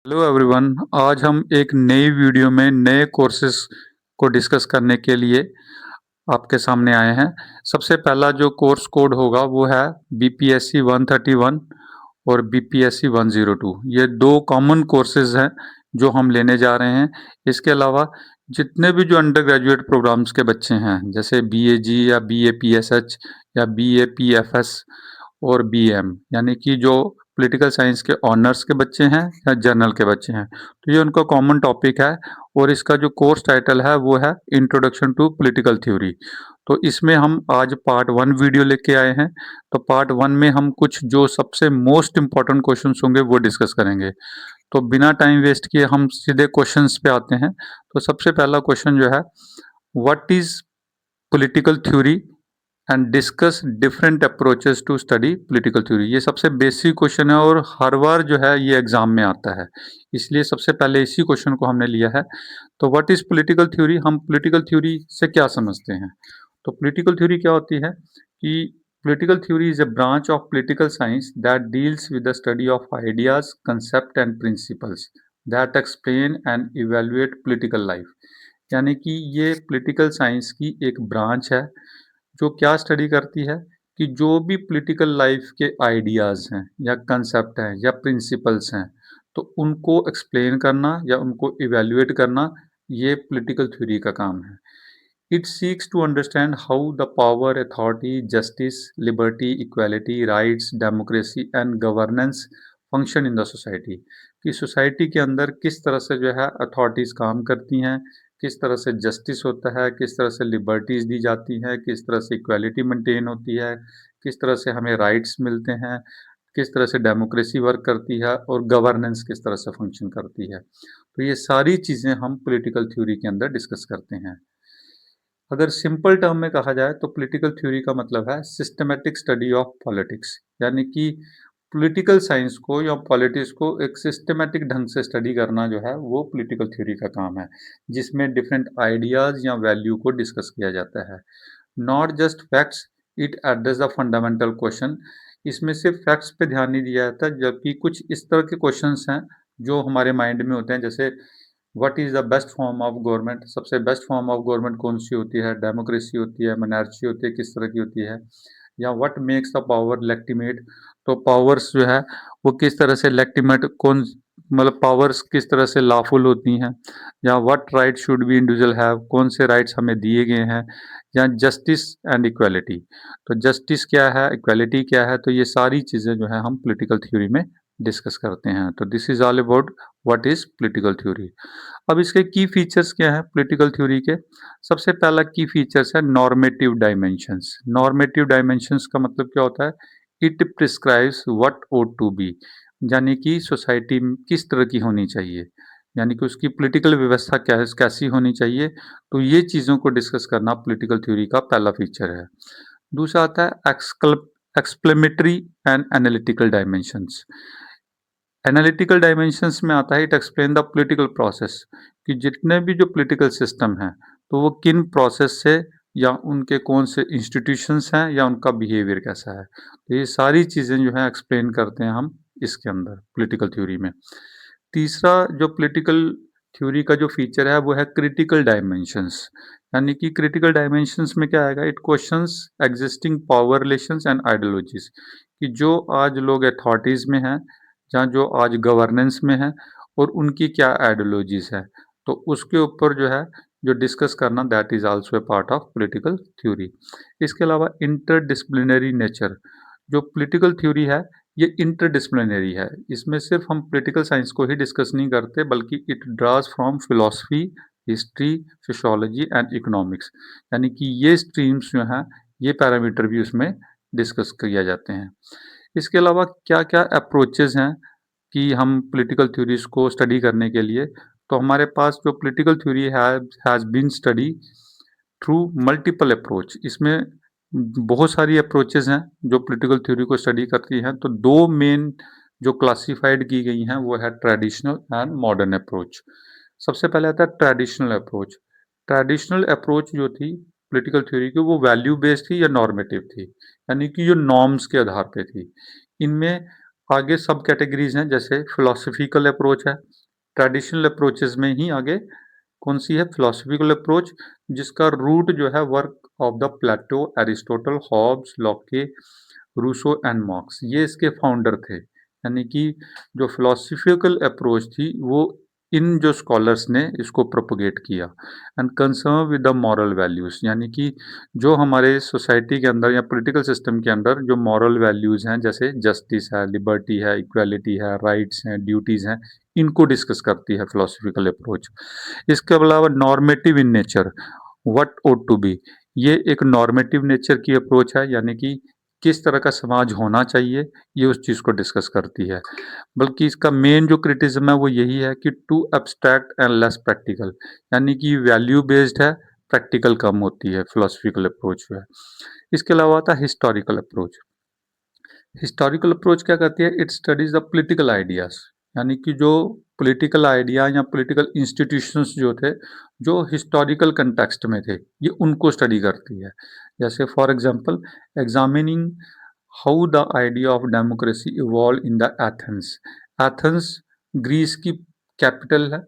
Hello everyone. आज हम एक नई वीडियो में नए कोर्सेज को डिस्कस करने के लिए आपके सामने आए हैं। सबसे पहला जो कोर्स कोड होगा वो है बीपीएससी 131 और बीपीएससी 102। ये दो कॉमन कोर्सेज हैं जो हम लेने जा रहे हैं। इसके अलावा जितने भी जो अंडर ग्रेजुएट प्रोग्राम्स के बच्चे हैं, जैसे बीएजी या बीएपीएसएच या बीएपीएफएस और बीएम, यानी कि जो पॉलिटिकल साइंस के ऑनर्स के बच्चे हैं या जर्नल के बच्चे हैं, तो ये उनका कॉमन टॉपिक है। और इसका जो कोर्स टाइटल है वो है इंट्रोडक्शन टू पॉलिटिकल थ्योरी। तो इसमें हम आज पार्ट 1 वीडियो लेके आए हैं। तो पार्ट 1 में हम कुछ जो सबसे मोस्ट इम्पॉर्टेंट क्वेश्चंस होंगे वो डिस्कस करेंगे। तो बिना टाइम वेस्ट किए हम सीधे क्वेश्चंस पे आते हैं। तो सबसे पहला क्वेश्चन जो है, what is political theory and discuss different approaches to study political theory. ये सबसे बेसिक क्वेश्चन है और हर बार जो है ये एग्जाम में आता है, इसलिए सबसे पहले इसी क्वेश्चन को हमने लिया है। तो व्हाट इज पॉलिटिकल थ्योरी, हम पॉलिटिकल थ्योरी से क्या समझते हैं। तो पॉलिटिकल थ्योरी क्या होती है कि political theory is a branch of political science that deals with the study of ideas, concept and principles that explain and evaluate political life. यानी कि ये पॉलिटिकल साइंस की एक ब्रांच है जो क्या स्टडी करती है कि जो भी पॉलिटिकल लाइफ के आइडियाज़ हैं या कंसेप्ट हैं या प्रिंसिपल्स हैं, तो उनको एक्सप्लेन करना या उनको इवेल्युएट करना, ये पॉलिटिकल थ्योरी का काम है। It seeks to understand how the power, authority, justice, liberty, equality, rights, democracy and governance function in the society. कि सोसाइटी के अंदर किस तरह से जो है अथॉरिटीज़ काम करती हैं, किस तरह से जस्टिस होता है, किस तरह से लिबर्टीज़ दी जाती हैं, किस तरह से इक्वालिटी मेंटेन होती है, किस तरह से हमें राइट्स मिलते हैं, किस तरह से डेमोक्रेसी वर्क करती है और गवर्नेंस किस तरह से फंक्शन करती है। तो ये सारी चीज़ें हम पॉलिटिकल थ्योरी के अंदर डिस्कस करते हैं। अगर सिंपल टर्म में कहा जाए तो पॉलिटिकल थ्योरी का मतलब है सिस्टमैटिक स्टडी ऑफ पॉलिटिक्स। यानी कि पॉलिटिकल साइंस को या पॉलिटिक्स को एक सिस्टमैटिक ढंग से स्टडी करना जो है वो पॉलिटिकल थ्योरी का काम है, जिसमें डिफरेंट आइडियाज़ या वैल्यू को डिस्कस किया जाता है। Not just facts, it address the fundamental question. इसमें सिर्फ फैक्ट्स पे ध्यान नहीं दिया जाता, जबकि कुछ इस तरह के क्वेश्चंस हैं जो हमारे माइंड में होते हैं, जैसे what is the best form of government, सबसे बेस्ट फॉर्म ऑफ गवर्नमेंट कौन सी होती है, डेमोक्रेसी होती है, मोनार्ची होती है, किस तरह की होती है, या व्हाट मेक्स द पावर लेगिटिमेट। तो पावर्स जो है वो किस तरह से लेगिटिमेट, कौन मतलब पावर्स किस तरह से लॉफुल होती हैं, या what right should be individual have, कौन से राइट्स हमें दिए गए हैं, या जस्टिस एंड इक्वालिटी। तो जस्टिस क्या है, इक्वालिटी क्या है, तो ये सारी चीज़ें जो है हम पॉलिटिकल थ्योरी में डिस्कस करते हैं। तो this is all about what is political theory. अब इसके की फीचर्स क्या हैं पॉलिटिकल थ्योरी के। सबसे पहला की फीचर्स है नॉर्मेटिव डायमेंशंस। नॉर्मेटिव डायमेंशंस का मतलब क्या होता है, it prescribes what ought to be. यानी कि सोसाइटी किस तरह की होनी चाहिए, यानी कि उसकी पॉलिटिकल व्यवस्था कैसी होनी चाहिए। तो ये चीज़ों को डिस्कस करना पॉलिटिकल थ्योरी का पहला फीचर है। दूसरा आता है explanatory and analytical dimensions. Analytical dimensions में आता है it explain the political process, कि जितने भी जो पॉलिटिकल सिस्टम हैं तो वो किन प्रोसेस से या उनके कौन से इंस्टीट्यूशंस हैं या उनका बिहेवियर कैसा है। तो ये सारी चीज़ें जो है एक्सप्लेन करते हैं हम इसके अंदर पॉलिटिकल थ्योरी में। तीसरा जो पॉलिटिकल थ्योरी का जो फीचर है वो है क्रिटिकल डायमेंशंस। यानी कि क्रिटिकल डायमेंशंस में क्या आएगा, it questions existing power relations and ideologies. कि जो आज लोग अथॉरिटीज़ में हैं, जहाँ जो आज गवर्नेंस में है, और उनकी क्या आइडियोलॉजीज है, तो उसके ऊपर जो है जो डिस्कस करना, that is also a part of political theory. इसके अलावा इंटरडिसिप्लिनरी नेचर। जो पॉलिटिकल थ्योरी है ये इंटरडिसिप्लिनरी है। इसमें सिर्फ हम पॉलिटिकल साइंस को ही डिस्कस नहीं करते, बल्कि it draws from philosophy, history, sociology and economics. यानी कि ये स्ट्रीम्स जो हैं, ये पैरामीटर भी उसमें डिस्कस किया जाते हैं। इसके अलावा क्या-क्या अप्रोचेज़ हैं कि हम पॉलिटिकल थ्योरीज़ को स्टडी करने के लिए। तो हमारे पास जो political theory has been study through multiple approach. इसमें बहुत सारी अप्रोचेज़ हैं जो पॉलिटिकल थ्योरी को स्टडी करती हैं। तो 2 मेन जो क्लासिफाइड की गई हैं वो है ट्रेडिशनल एंड मॉडर्न अप्रोच। सबसे पहले आता है ट्रेडिशनल अप्रोच। ट्रेडिशनल अप्रोच जो थी पॉलिटिकल थ्योरी की, वो वैल्यू बेस्ड थी या नॉर्मेटिव थी, यानी कि जो नॉर्म्स के आधार पे थी। इनमें आगे सब कैटेगरीज हैं, जैसे फिलोसफिकल अप्रोच है। ट्रेडिशनल अप्रोचेस में ही आगे कौन सी है? फिलोसफिकल अप्रोच, जिसका रूट जो है work of the Plato, Aristotle, Hobbes, Locke, Rousseau and Marx, ये इसके फाउंडर थे। यानी कि जो फिलोसफिकल अप्रोच थी वो इन जो स्कॉलर्स ने इसको प्रोपोगेट किया। And concern with the moral values, यानी कि जो हमारे सोसाइटी के अंदर या पॉलिटिकल सिस्टम के अंदर जो मॉरल वैल्यूज हैं, जैसे जस्टिस है, लिबर्टी है, इक्वालिटी है, राइट्स हैं, ड्यूटीज हैं, इनको डिस्कस करती है फिलोसफिकल अप्रोच। इसके अलावा normative in nature, what ought to be, ये एक नॉर्मेटिव नेचर की अप्रोच है, यानी कि किस तरह का समाज होना चाहिए, ये उस चीज़ को डिस्कस करती है। बल्कि इसका मेन जो क्रिटिसिज्म है वो यही है कि too abstract and less practical, यानी कि वैल्यू बेस्ड है, प्रैक्टिकल कम होती है फिलोसफिकल अप्रोच जो है। इसके अलावा आता है हिस्टोरिकल अप्रोच। हिस्टोरिकल अप्रोच क्या करती है? It studies the political ideas, यानी कि जो पॉलिटिकल आइडिया या पॉलिटिकल इंस्टीट्यूशंस जो थे, जो हिस्टोरिकल कंटेक्स्ट में थे, ये उनको स्टडी करती है। जैसे for example, examining how the idea of democracy evolve in the Athens. Athens Greece की कैपिटल है।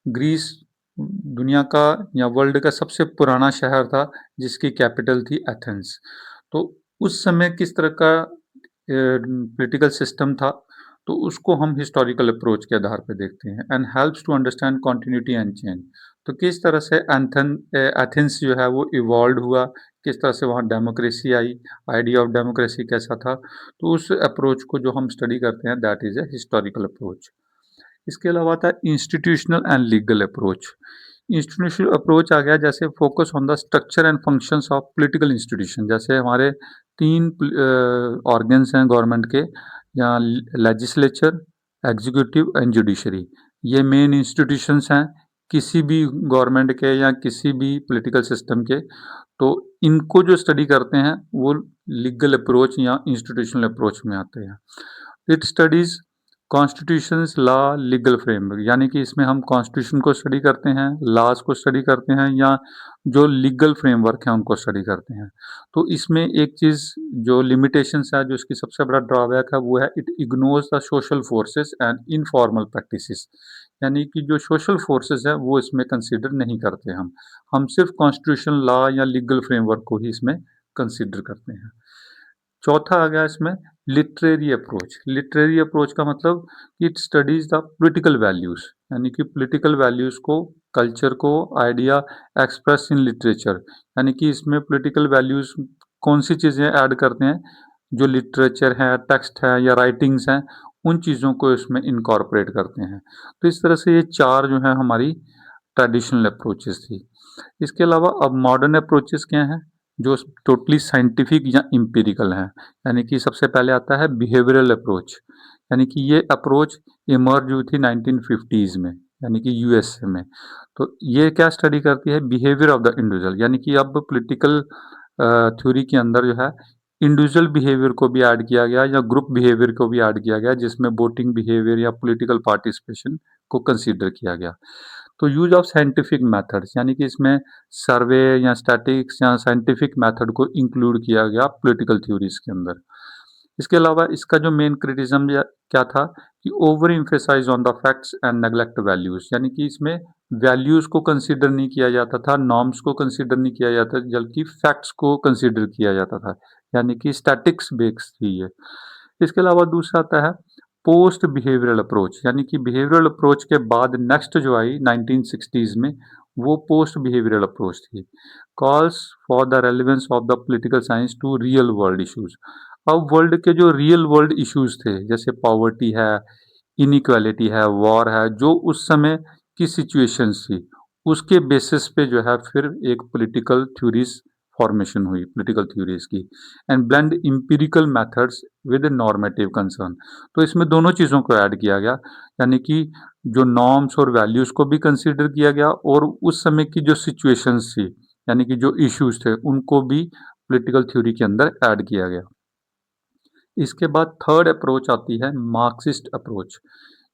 ग्रीस दुनिया का या वर्ल्ड का सबसे पुराना शहर था, जिसकी कैपिटल थी एथेंस। तो उस समय किस तरह का पॉलिटिकल सिस्टम था, तो उसको हम हिस्टोरिकल अप्रोच के आधार पे देखते हैं। And helps to understand continuity and change, तो किस तरह से एथेंस जो है वो इवॉल्व हुआ, किस तरह से वहाँ democracy I, idea of democracy कैसा था, तो उस अप्रोच को जो हम स्टडी करते हैं, that is a historical approach. इसके अलावा आता है institutional and legal approach. Institutional approach आ गया, जैसे focus on the structure and functions of political institution. जैसे हमारे तीन ऑर्गन्स हैं गवर्नमेंट के, या लेजिस्लेचर, एग्जीक्यूटिव एंड जुडिशरी, ये मेन इंस्टीट्यूशंस हैं किसी भी गवर्नमेंट के या किसी भी पॉलिटिकल सिस्टम के। तो इनको जो स्टडी करते हैं वो लीगल अप्रोच या इंस्टीट्यूशनल अप्रोच में आते हैं। It studies constitutions, law, legal framework, यानी कि इसमें हम कॉन्स्टिट्यूशन को स्टडी करते हैं, लॉज को स्टडी करते हैं, या जो लीगल फ्रेमवर्क है उनको स्टडी करते हैं। तो इसमें एक चीज़ जो लिमिटेशंस है, जो इसकी सबसे बड़ा ड्रॉबैक है, वो है it ignores the social forces and informal practices, यानी कि जो सोशल फोर्सेस है वो इसमें कंसीडर नहीं करते हम सिर्फ कॉन्स्टिट्यूशन, लॉ या लीगल फ्रेमवर्क को ही इसमें कंसीडर करते हैं। चौथा आ गया इसमें लिटरेरी अप्रोच। लिटरेरी अप्रोच का मतलब it studies the political values, यानी कि पॉलिटिकल वैल्यूज को, कल्चर को, आइडिया एक्सप्रेस इन लिटरेचर, यानी कि इसमें पॉलिटिकल वैल्यूज कौन सी चीज़ें ऐड करते हैं, जो लिटरेचर है, टेक्स्ट है या राइटिंग्स हैं, उन चीज़ों को इसमें इनकॉर्पोरेट करते हैं। तो इस तरह से ये चार जो है हमारी ट्रेडिशनल अप्रोचेस थी। इसके अलावा अब मॉडर्न अप्रोचेस क्या हैं, जो टोटली साइंटिफिक या एम्पिरिकल हैं। यानी कि सबसे पहले आता है बिहेवियरल अप्रोच, यानी कि ये अप्रोच इमर्ज हुई थी 1950s में, यानी कि यूएसए में। तो ये क्या स्टडी करती है? बिहेवियर ऑफ द इंडिविजुअल, यानी कि अब पॉलिटिकल थ्योरी के अंदर जो है इंडिविजुअल बिहेवियर को भी ऐड किया गया या ग्रुप बिहेवियर को भी ऐड किया गया, जिसमें वोटिंग बिहेवियर या पॉलिटिकल पार्टिसिपेशन को कंसीडर किया गया। तो यूज ऑफ साइंटिफिक मेथड्स, यानी कि इसमें सर्वे या स्टैटिक्स या साइंटिफिक मेथड को इंक्लूड किया गया पॉलिटिकल थ्योरीज के अंदर। इसके अलावा इसका जो मेन क्रिटिसिज्म क्या था कि over emphasise on the facts and neglect values, यानी कि इसमें वैल्यूज को कंसीडर नहीं किया जाता था, नॉर्म्स को कंसीडर नहीं किया जाता, बल्कि फैक्ट्स को कंसीडर किया जाता था, यानी कि स्टैटिक्स बेस्ड थी ये। इसके अलावा दूसरा आता है पोस्ट बिहेवियरल अप्रोच, यानी कि बिहेवियरल अप्रोच के बाद नेक्स्ट जो आई 1960s में, वो पोस्ट बिहेवियरल अप्रोच थी। Calls for the relevance of the political science to real world issues. अब वर्ल्ड के जो रियल वर्ल्ड इश्यूज थे, जैसे पॉवर्टी है, इनइक्वालिटी है, वॉर है, जो उस समय की सिचुएशंस थी, उसके बेसिस पे जो है फिर एक पॉलिटिकल थ्योरीज फॉर्मेशन हुई, पॉलिटिकल थ्योरीज की। And blend empirical methods with normative concern, तो इसमें दोनों चीज़ों को ऐड किया गया, यानी कि जो नॉर्म्स और वैल्यूज़ को भी कंसीडर किया गया, और उस समय की जो सिचुएशंस थी, यानी कि जो इश्यूज थे, उनको भी पॉलिटिकल थ्योरी के अंदर ऐड किया गया। इसके बाद थर्ड अप्रोच आती है मार्क्सिस्ट अप्रोच,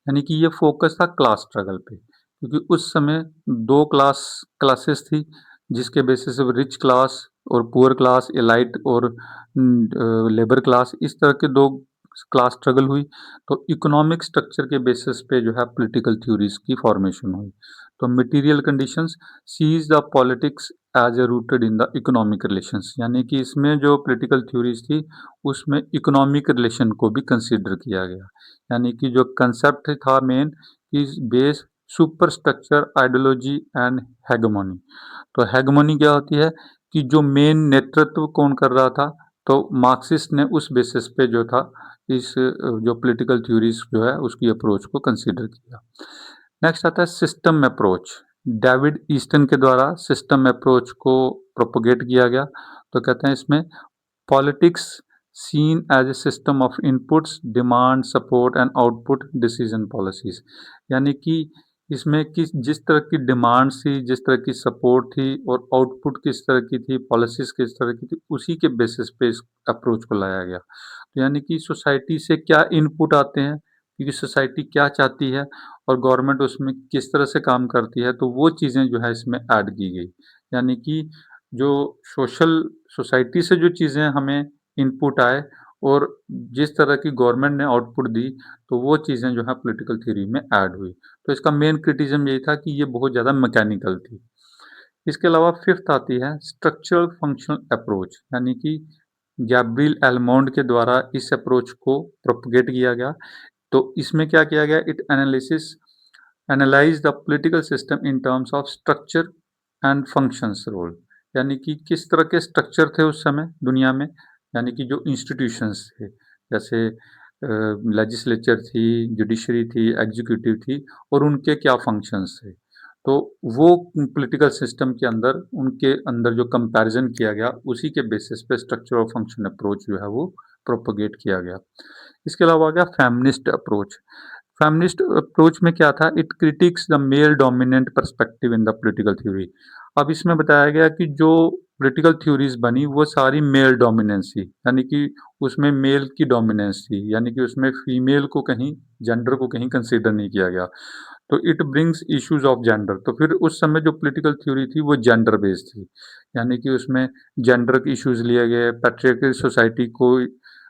यानी कि ये फोकस था क्लास स्ट्रगल पे, क्योंकि उस समय दो क्लासेस थी, जिसके बेसिस पे रिच क्लास और पुअर क्लास, एलाइट और लेबर क्लास, इस तरह के दो क्लास स्ट्रगल हुई, तो इकोनॉमिक स्ट्रक्चर के बेसिस पे जो है पॉलिटिकल थ्योरीज की फॉर्मेशन हुई। तो material conditions sees the politics as a rooted in the economic relations, यानी कि इसमें जो पॉलिटिकल थ्योरीज थी उसमें इकोनॉमिक रिलेशन को भी कंसीडर किया गया, यानी कि जो कंसेप्ट था main is base superstructure ideology and hegemony. तो हेगमोनी क्या होती है कि जो मेन नेतृत्व कौन कर रहा था, तो मार्क्सिस्ट ने उस बेसिस पे जो था इस जो पॉलिटिकल थ्योरीज जो है उसकी अप्रोच को कंसीडर किया। नेक्स्ट आता है सिस्टम अप्रोच। डेविड ईस्टन के द्वारा सिस्टम अप्रोच को प्रोपोगेट किया गया। तो कहते हैं इसमें politics seen as a system of inputs demand support and output decision policies, यानी कि इसमें किस जिस तरह की डिमांड थी, जिस तरह की सपोर्ट थी और आउटपुट किस तरह की थी, पॉलिसीज किस तरह की थी, उसी के बेसिस पे इस अप्रोच को लाया गया। तो यानी कि सोसाइटी से क्या इनपुट आते हैं, क्योंकि सोसाइटी क्या चाहती है और गवर्नमेंट उसमें किस तरह से काम करती है, तो वो चीज़ें जो है इसमें ऐड की गई। यानी कि जो सोशल सोसाइटी से जो चीज़ें हमें इनपुट आए और जिस तरह की गवर्नमेंट ने आउटपुट दी, तो वो चीज़ें जो है पॉलिटिकल थ्योरी में ऐड हुई। तो इसका मेन क्रिटिसिज्म यही था कि ये बहुत ज़्यादा मैकेनिकल थी। इसके अलावा फिफ्थ आती है स्ट्रक्चरल फंक्शनल अप्रोच, यानी कि गैब्रियल एल्मोंड के द्वारा इस अप्रोच को प्रोपगेट किया गया। तो इसमें क्या किया गया, it analysis analyse the political system in terms of structure and functions role, यानी कि किस तरह के स्ट्रक्चर थे उस समय दुनिया में, यानी कि जो इंस्टीट्यूशंस थे जैसे लेजिस्लेचर थी, जुडिशरी थी, एग्जीक्यूटिव थी और उनके क्या फंक्शंस थे। तो वो पॉलिटिकल सिस्टम के अंदर उनके अंदर जो कंपैरिजन किया गया उसी के बेसिस पे स्ट्रक्चर और फंक्शन अप्रोच जो है वो प्रोपोगेट किया गया। इसके अलावा आ गया फेमिनिस्ट अप्रोच। फेमिनिस्ट अप्रोच में क्या था, it critics the male dominant perspective in the political theory. अब इसमें बताया गया कि जो पॉलिटिकल थ्योरीज बनी वो सारी मेल डोमिनेंस थी, यानी कि उसमें मेल की डोमिनेंस थी, यानी कि उसमें फीमेल को कहीं जेंडर को कहीं कंसीडर नहीं किया गया। तो it brings issues of gender. तो फिर उस समय जो पॉलिटिकल थ्योरी थी वो जेंडर बेस्ड थी, यानी कि उसमें जेंडर के इश्यूज लिए गए, पैट्रियार्कल सोसाइटी को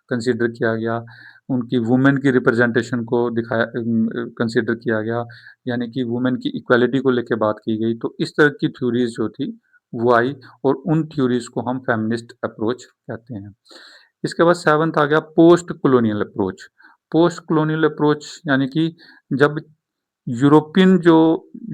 कंसीडर किया गया, उनकी वुमेन की रिप्रेजेंटेशन को दिखाया कंसीडर किया गया, यानी कि वुमेन की इक्वालिटी को लेकर बात की गई। तो इस तरह की थ्योरीज जो थी वो आई और उन थ्योरीज को हम फेमिनिस्ट अप्रोच कहते हैं। इसके बाद सेवंथ आ गया post colonial approach. Post colonial approach यानी कि जब यूरोपियन जो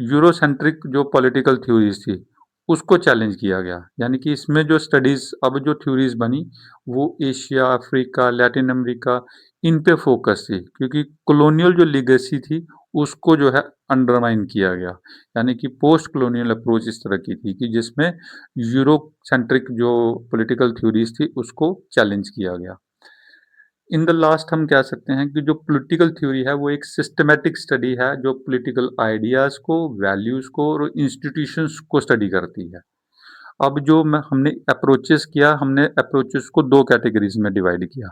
यूरोसेंट्रिक जो पॉलिटिकल थ्योरीज थी उसको चैलेंज किया गया, यानी कि इसमें जो स्टडीज अब जो थ्योरीज बनी वो Asia, Africa, Latin America in पे फोकस थी, क्योंकि कॉलोनियल जो लिगेसी थी उसको जो है अंडरमाइन किया गया। यानी कि पोस्ट कॉलोनियल अप्रोच इस तरह की थी कि जिसमें यूरोप सेंट्रिक जो पॉलिटिकल थ्योरीज थी उसको चैलेंज किया गया। इन द लास्ट हम कह सकते हैं कि जो पॉलिटिकल थ्योरी है वो एक सिस्टमैटिक स्टडी है जो पॉलिटिकल आइडियाज़ को, वैल्यूज़ को और इंस्टीट्यूशंस को स्टडी करती है। अब जो हमने अप्रोचेस किया, हमने अप्रोचेस को दो कैटेगरीज में डिवाइड किया।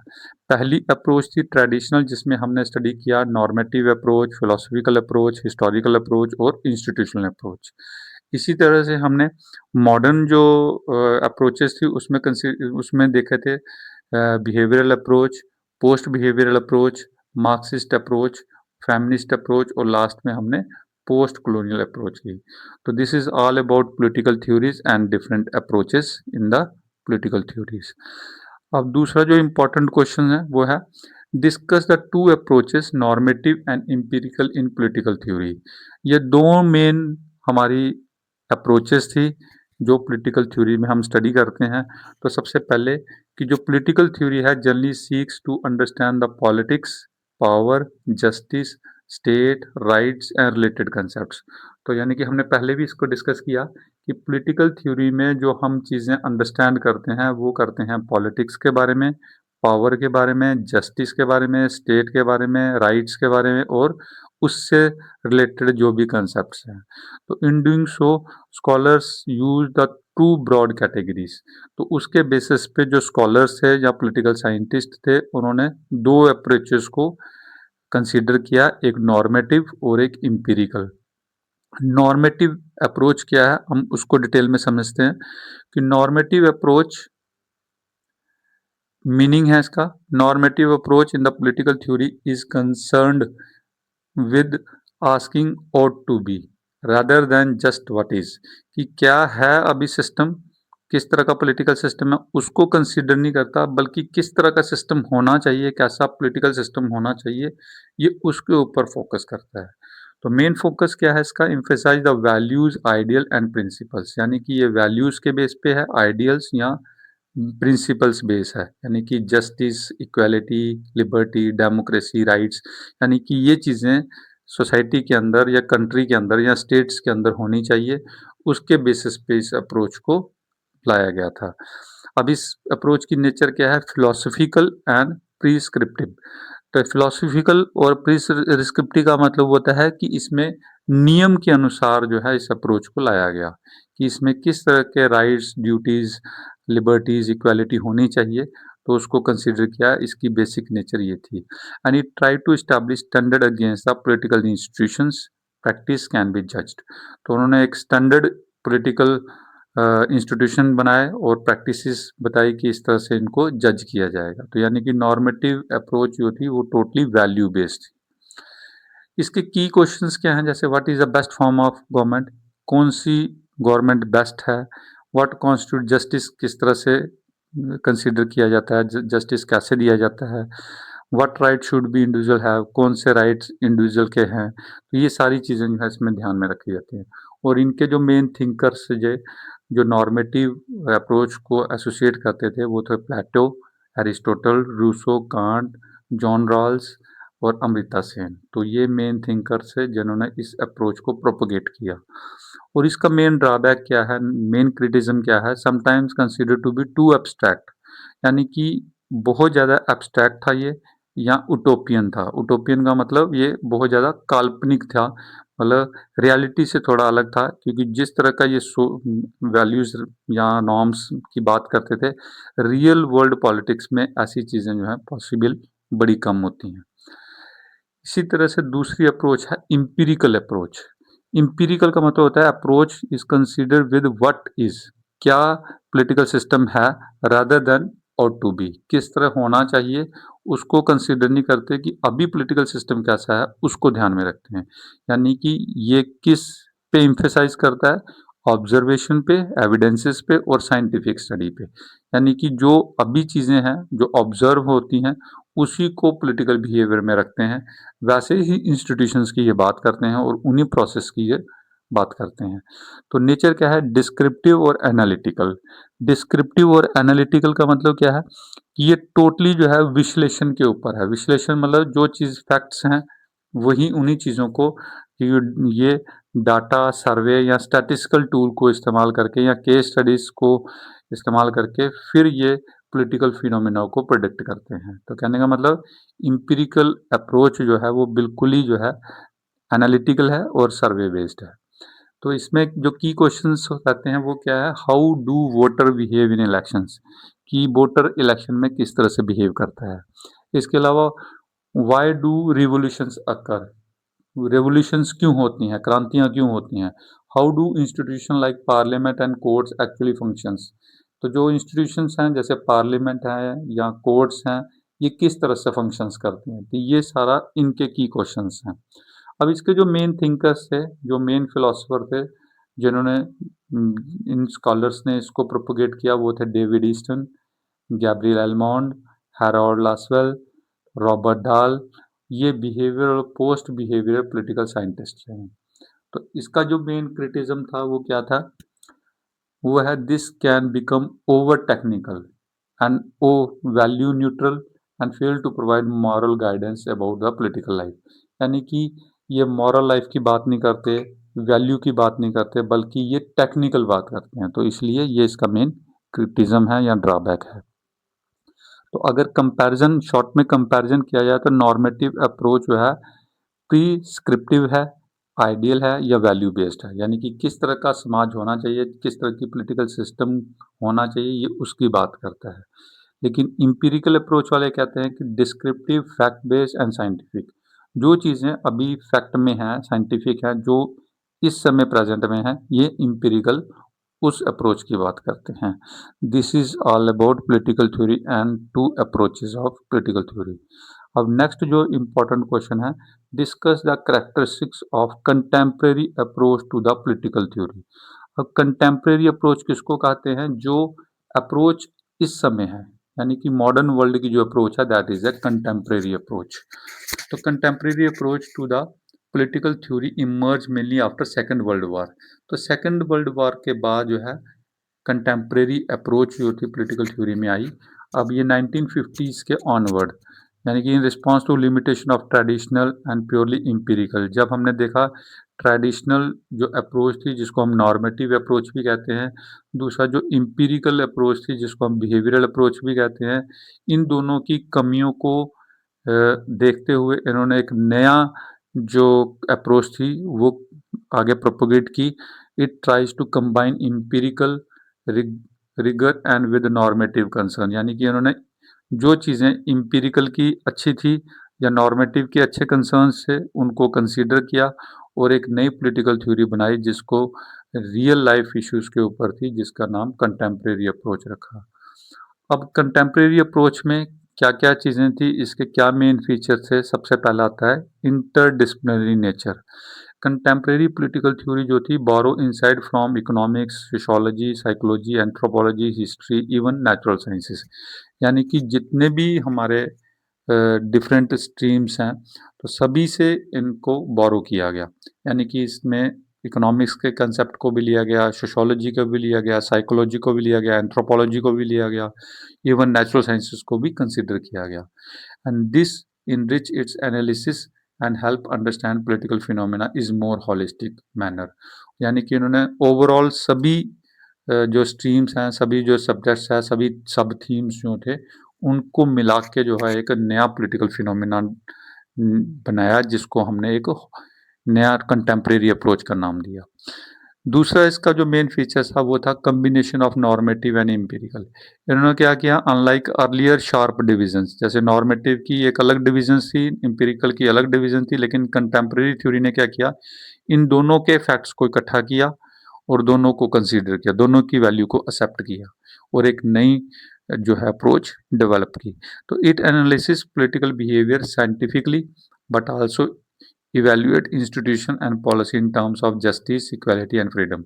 पहली अप्रोच थी ट्रेडिशनल, जिसमें हमने स्टडी किया normative approach, philosophical approach, historical approach और इंस्टीट्यूशनल अप्रोच। इसी तरह से हमने मॉडर्न जो अप्रोचेस थी उसमें देखे थे behavioural approach, post behavioural approach, Marxist approach, feminist approach और लास्ट में हमने पोस्ट कॉलोनियल अप्रोच की। तो this is all about political theories and different approaches in the political theories. अब दूसरा जो इम्पोर्टेंट क्वेश्चन है वो है discuss the two approaches normative and empirical in political theory. ये दो मेन हमारी अप्रोचेस थी जो पॉलिटिकल थ्योरी में हम स्टडी करते हैं। तो सबसे पहले कि जो पॉलिटिकल थ्योरी है generally seeks to understand the politics, power, justice, state, rights and related concepts. तो यानी कि हमने पहले भी इसको डिस्कस किया कि पॉलिटिकल थ्योरी में जो हम चीज़ें अंडरस्टैंड करते हैं वो करते हैं पॉलिटिक्स के बारे में, पावर के बारे में, जस्टिस के बारे में, स्टेट के बारे में, राइट्स के बारे में और उससे रिलेटेड जो भी कंसेप्ट्स हैं। तो in doing so scholars use the two broad categories. तो उसके बेसिस पे जो स्कॉलर्स थे या पॉलिटिकल साइंटिस्ट थे उन्होंने दो अप्रोचेस को कंसीडर किया, एक नॉर्मेटिव और एक इम्पीरिकल। नॉर्मेटिव अप्रोच क्या है हम उसको डिटेल में समझते हैं कि नॉर्मेटिव अप्रोच मीनिंग है इसका, normative approach in the political theory is concerned with asking ought to be rather than just what is, कि क्या है अभी सिस्टम, किस तरह का पॉलिटिकल सिस्टम है उसको कंसिडर नहीं करता, बल्कि किस तरह का सिस्टम होना चाहिए, कैसा पॉलिटिकल सिस्टम होना चाहिए, ये उसके ऊपर फोकस करता है। तो मेन फोकस क्या है इसका, emphasise the values ideal and principles, यानी कि ये वैल्यूज के बेस पे है, आइडियल्स या प्रिंसिपल्स बेस है, यानी कि justice, equality, liberty, democracy, rights, यानी कि ये चीज़ें सोसाइटी के अंदर या कंट्री के अंदर या स्टेट्स के अंदर होनी चाहिए, उसके बेसिस पे इस अप्रोच को लाया गया था। अब इस अप्रोच की नेचर क्या है, फिलोसफिकल एंड प्रिस्क्रिप्टिव। तो फिलोसफिकल और प्रिस्क्रिप्टिव का मतलब होता है कि इसमें नियम के अनुसार जो है इस अप्रोच को लाया गया, कि इसमें किस तरह के राइट्स, ड्यूटीज, लिबर्टीज, इक्वालिटी होनी चाहिए, तो उसको कंसिडर किया, इसकी बेसिक नेचर ये थी। And it try to establish standard against the political institutions practice can be judged. तो उन्होंने एक स्टैंडर्ड पॉलिटिकल इंस्टीट्यूशन बनाए और प्रैक्टिसेस बताई कि इस तरह से इनको जज किया जाएगा। तो यानी कि नॉर्मेटिव अप्रोच जो थी वो टोटली वैल्यू बेस्ड थी। इसके की क्वेश्चंस क्या हैं, जैसे what is the best form of government, कौन सी गवर्नमेंट बेस्ट है, व्हाट कॉन्स्टिट्यूट जस्टिस, किस तरह से कंसिडर किया जाता है, जस्टिस कैसे दिया जाता है, what right should be individual have, कौन से राइट्स इंडिविजुअल के हैं, तो ये सारी चीज़ें जो है इसमें ध्यान में रखी जाती हैं। और इनके जो मेन थिंकर्स जो नॉर्मेटिव अप्रोच को एसोसिएट करते थे वो थे Plato, Aristotle, Rousseau, Kant, John Rawls और अमृता सेन। तो ये मेन थिंकर्स है जिन्होंने इस अप्रोच को प्रोपोगेट किया। और इसका मेन ड्रॉबैक क्या है, मेन क्रिटिज्म क्या है, sometimes consider to be too abstract, यानी कि बहुत ज़्यादा एब्स्ट्रैक्ट था ये, या उटोपियन था। उटोपियन का मतलब ये बहुत ज़्यादा काल्पनिक था, मतलब रियलिटी से थोड़ा अलग था, क्योंकि जिस तरह का ये वैल्यूज़ या नॉर्म्स की बात करते थे, रियल वर्ल्ड पॉलिटिक्स में ऐसी चीज़ें जो हैं पॉसिबल बड़ी कम होती हैं। इसी तरह से दूसरी अप्रोच है इम्पीरिकल अप्रोच। इम्पीरिकल का मतलब होता है approach is consider with what is, क्या पॉलिटिकल सिस्टम है, रादर देन और टू बी, किस तरह होना चाहिए उसको कंसीडर नहीं करते कि अभी पॉलिटिकल सिस्टम कैसा है, उसको ध्यान में रखते हैं। यानी कि ये किस पे इम्फेसाइज करता है, ऑब्जर्वेशन पे, एविडेंसेस पे और साइंटिफिक स्टडी पे। यानी कि जो अभी चीज़ें हैं जो ऑब्जर्व होती हैं उसी को पॉलिटिकल बिहेवियर में रखते हैं, वैसे ही इंस्टीट्यूशंस की ये बात करते हैं और उन्हीं प्रोसेस की ये बात करते हैं। तो नेचर क्या है, डिस्क्रिप्टिव और एनालिटिकल। डिस्क्रिप्टिव और एनालिटिकल का मतलब क्या है कि ये टोटली जो है विश्लेषण के ऊपर है। विश्लेषण मतलब जो चीज़ फैक्ट्स हैं वही उन्हीं चीज़ों को ये डाटा, सर्वे या स्टैटिस्टिकल टूल को इस्तेमाल करके या केस स्टडीज़ को इस्तेमाल करके फिर ये पॉलिटिकल फिनोमेना को प्रेडिक्ट करते हैं। तो कहने का मतलब एम्पिरिकल अप्रोच जो है वो बिल्कुल ही जो है एनालिटिकल है और सर्वे बेस्ड है। तो इसमें जो की क्वेश्चंस रहते हैं वो क्या है, how do voter behave in elections, कि वोटर इलेक्शन में किस तरह से बिहेव करता है। इसके अलावा why do revolutions occur, revolutions क्यों होती हैं, क्रांतियाँ क्यों होती हैं। How do institution like parliament and courts actually functions, तो जो इंस्टीट्यूशंस हैं जैसे पार्लियामेंट है या कोर्ट्स हैं, ये किस तरह से फंक्शंस करते हैं, तो ये सारा इनके की क्वेश्चंस हैं। अब इसके जो मेन थिंकर्स थे, जो मेन फिलोसोफर थे जिन्होंने इन स्कॉलर्स ने इसको प्रोपोगेट किया, वो थे David Easton, Gabriel Almond, Harold Lasswell, Robert Dahl. ये बिहेवियर और पोस्ट बिहेवियर पॉलिटिकल साइंटिस्ट हैं। तो इसका जो मेन क्रिटिज्म था वो क्या था, वो है this can become over technical and ओ value neutral and fail to provide moral guidance about the political life. यानी कि ये मॉरल लाइफ की बात नहीं करते, वैल्यू की बात नहीं करते, बल्कि ये टेक्निकल बात करते हैं। तो इसलिए ये इसका मेन क्रिटिज्म है या ड्रॉबैक है। तो अगर कंपैरिजन शॉर्ट में कंपैरिजन किया जाए तो नॉर्मेटिव अप्रोच जो है प्रिस्क्रिप्टिव है, आइडियल है या वैल्यू बेस्ड है, यानी कि किस तरह का समाज होना चाहिए, किस तरह की पॉलिटिकल सिस्टम होना चाहिए, ये उसकी बात करता है। लेकिन इम्पीरिकल अप्रोच वाले कहते हैं कि descriptive, fact based and scientific, जो चीज़ें अभी फैक्ट में हैं, साइंटिफिक हैं, जो इस समय प्रेजेंट में है, ये इम्पीरिकल उस अप्रोच की बात करते हैं। This is all about political theory and two approaches of political theory. अब नेक्स्ट जो इम्पोर्टेंट क्वेश्चन है, discuss the characteristics of contemporary approach to the political theory. अब कंटेम्प्रेरी अप्रोच किसको कहते हैं? जो अप्रोच इस समय है, यानी कि मॉडर्न वर्ल्ड की जो अप्रोच है, that is a contemporary approach. तो contemporary approach to the political theory emerge mainly after second world war. तो सेकेंड वर्ल्ड वॉर के बाद जो है कंटेम्प्रेरी अप्रोच जो थी पॉलिटिकल थ्योरी में आई। अब ये 1950s के ऑनवर्ड, यानी कि in response to limitation of traditional and purely empirical, जब हमने देखा ट्रेडिशनल जो अप्रोच थी जिसको हम नॉर्मेटिव अप्रोच भी कहते हैं, दूसरा जो इम्पीरिकल अप्रोच थी जिसको हम बिहेवियरल अप्रोच भी कहते हैं, इन दोनों की कमियों को देखते हुए इन्होंने एक नया जो अप्रोच थी वो आगे प्रोपोगेट की। It tries to combine empirical rigour and with normative concern, यानी कि इन्होंने जो चीज़ें इम्पीरिकल की अच्छी थी या नॉर्मेटिव के अच्छे कंसर्न से उनको कंसीडर किया और एक नई पॉलिटिकल थ्योरी बनाई जिसको रियल लाइफ इश्यूज के ऊपर थी, जिसका नाम कंटेम्प्रेरी अप्रोच रखा। अब कंटेम्प्रेरी अप्रोच में क्या-क्या चीज़ें थी, इसके क्या मेन फीचर थे? सबसे पहला आता है interdisciplinary nature. Contemporary political theory जो थी borrow insight from economics, sociology, psychology, anthropology, history, even natural sciences, यानी कि जितने भी हमारे डिफरेंट स्ट्रीम्स हैं, तो सभी से इनको बोरो किया गया। यानी कि इसमें इकोनॉमिक्स के कंसेप्ट को भी लिया गया, सोशियोलॉजी को भी लिया गया, साइकोलॉजी को भी लिया गया, एंथ्रोपोलॉजी को भी लिया गया, इवन नेचुरल साइंसेस को भी कंसिडर किया गया। And this enrich its analysis and help understand political phenomena is more holistic manner। यानी कि इन्होंने ओवरऑल सभी जो स्ट्रीम्स हैं, सभी जो सब्जेक्ट्स हैं, सभी सब थीम्स जो थे उनको मिला के जो है एक नया पॉलिटिकल फिनोमिना बनाया, जिसको हमने एक नया कंटेम्प्रेरी अप्रोच का नाम दिया। दूसरा इसका जो मेन फीचर था वो था combination of normative and empirical. इन्होंने क्या किया, अनलाइक अर्लियर शार्प डिविजन्स, जैसे नॉर्मेटिव की एक अलग डिवीजन थी, एम्पिरिकल की अलग डिवीजन थी, लेकिन कंटेम्प्रेरी थ्योरी ने क्या किया, इन दोनों के फैक्ट्स को इकट्ठा किया और दोनों को कंसीडर किया, दोनों की वैल्यू को एक्सेप्ट किया और एक नई जो है अप्रोच डेवलप की। तो it analysis political behaviour scientifically but also evaluate institution and policy in terms of justice, equality and freedom.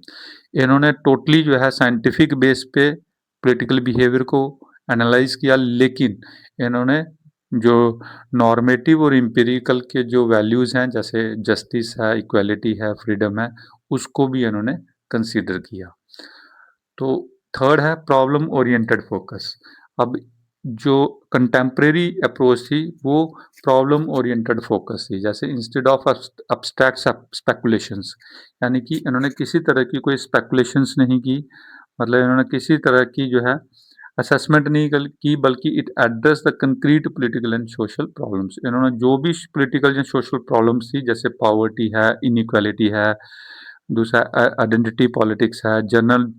इन्होंने टोटली जो है साइंटिफिक बेस पे पॉलिटिकल बिहेवियर को एनालाइज किया, लेकिन इन्होंने जो नॉर्मेटिव और एम्पिरिकल के जो वैल्यूज़ हैं, जैसे जस्टिस है, इक्वालिटी है, फ्रीडम है, उसको भी इन्होंने कंसीडर किया। तो थर्ड है प्रॉब्लम ओरिएंटेड फोकस। अब जो कंटेम्प्रेरी अप्रोच थी वो प्रॉब्लम ओरिएंटेड फोकस थी, जैसे इंस्टेड ऑफ अब्स्ट्रैक्ट स्पेकुलेशंस, यानी कि इन्होंने किसी तरह की कोई स्पेकुलेशंस नहीं की, मतलब इन्होंने किसी तरह की जो है असेसमेंट नहीं की, बल्कि it address the concrete political and social problems. इन्होंने जो भी पॉलिटिकल या सोशल प्रॉब्लम्स थी, जैसे पॉवर्टी है, इनइक्वालिटी है, दूसरा आइडेंटिटी पॉलिटिक्स है, जनरल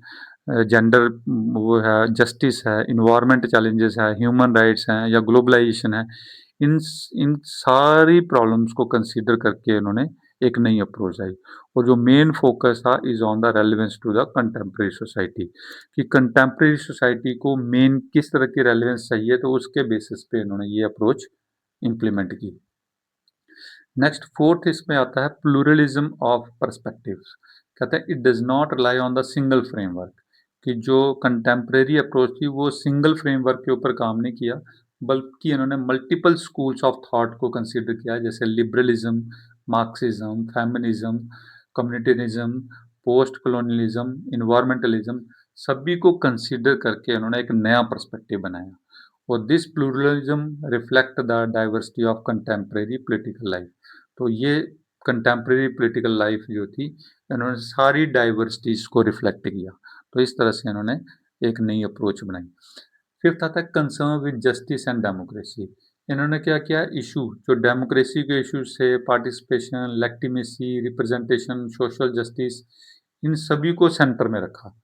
जेंडर वो है, जस्टिस है, इन्वायरमेंट चैलेंजेस है, ह्यूमन राइट्स हैं या ग्लोबलाइजेशन है, इन इन सारी प्रॉब्लम्स को कंसीडर करके इन्होंने एक नई अप्रोच आई। और जो मेन फोकस था is on the relevance to the contemporary society, कि कंटेम्प्रेरी सोसाइटी को मेन किस तरह की रेलिवेंस चाहिए, तो उसके बेसिस पे इन्होंने ये अप्रोच इम्प्लीमेंट की। नेक्स्ट फोर्थ इसमें आता है प्लूरलिज्म ऑफ पर्सपेक्टिव्स। कहते हैं it does not rely on the single framework, कि जो कंटेम्प्रेरी अप्रोच थी वो सिंगल फ्रेमवर्क के ऊपर काम नहीं किया, बल्कि इन्होंने मल्टीपल स्कूल्स ऑफ थॉट को कंसीडर किया, जैसे liberalism, Marxism, feminism, communitarianism, post colonialism, environmentalism, सभी को कंसीडर करके इन्होंने एक नया पर्सपेक्टिव बनाया। और this pluralism reflect the diversity of contemporary political life. तो ये कंटेम्प्रेरी पॉलिटिकल लाइफ जो थी, इन्होंने सारी डाइवर्सिटीज को रिफ्लेक्ट किया, तो इस तरह से इन्होंने एक नई अप्रोच बनाई। फिफ्थ आता है concern with justice and democracy. इन्होंने क्या किया, इशू जो डेमोक्रेसी के इशूज थे, पार्टिसिपेशन, लेगिटिमेसी, रिप्रेजेंटेशन, सोशल जस्टिस, इन सभी को सेंटर में रखा।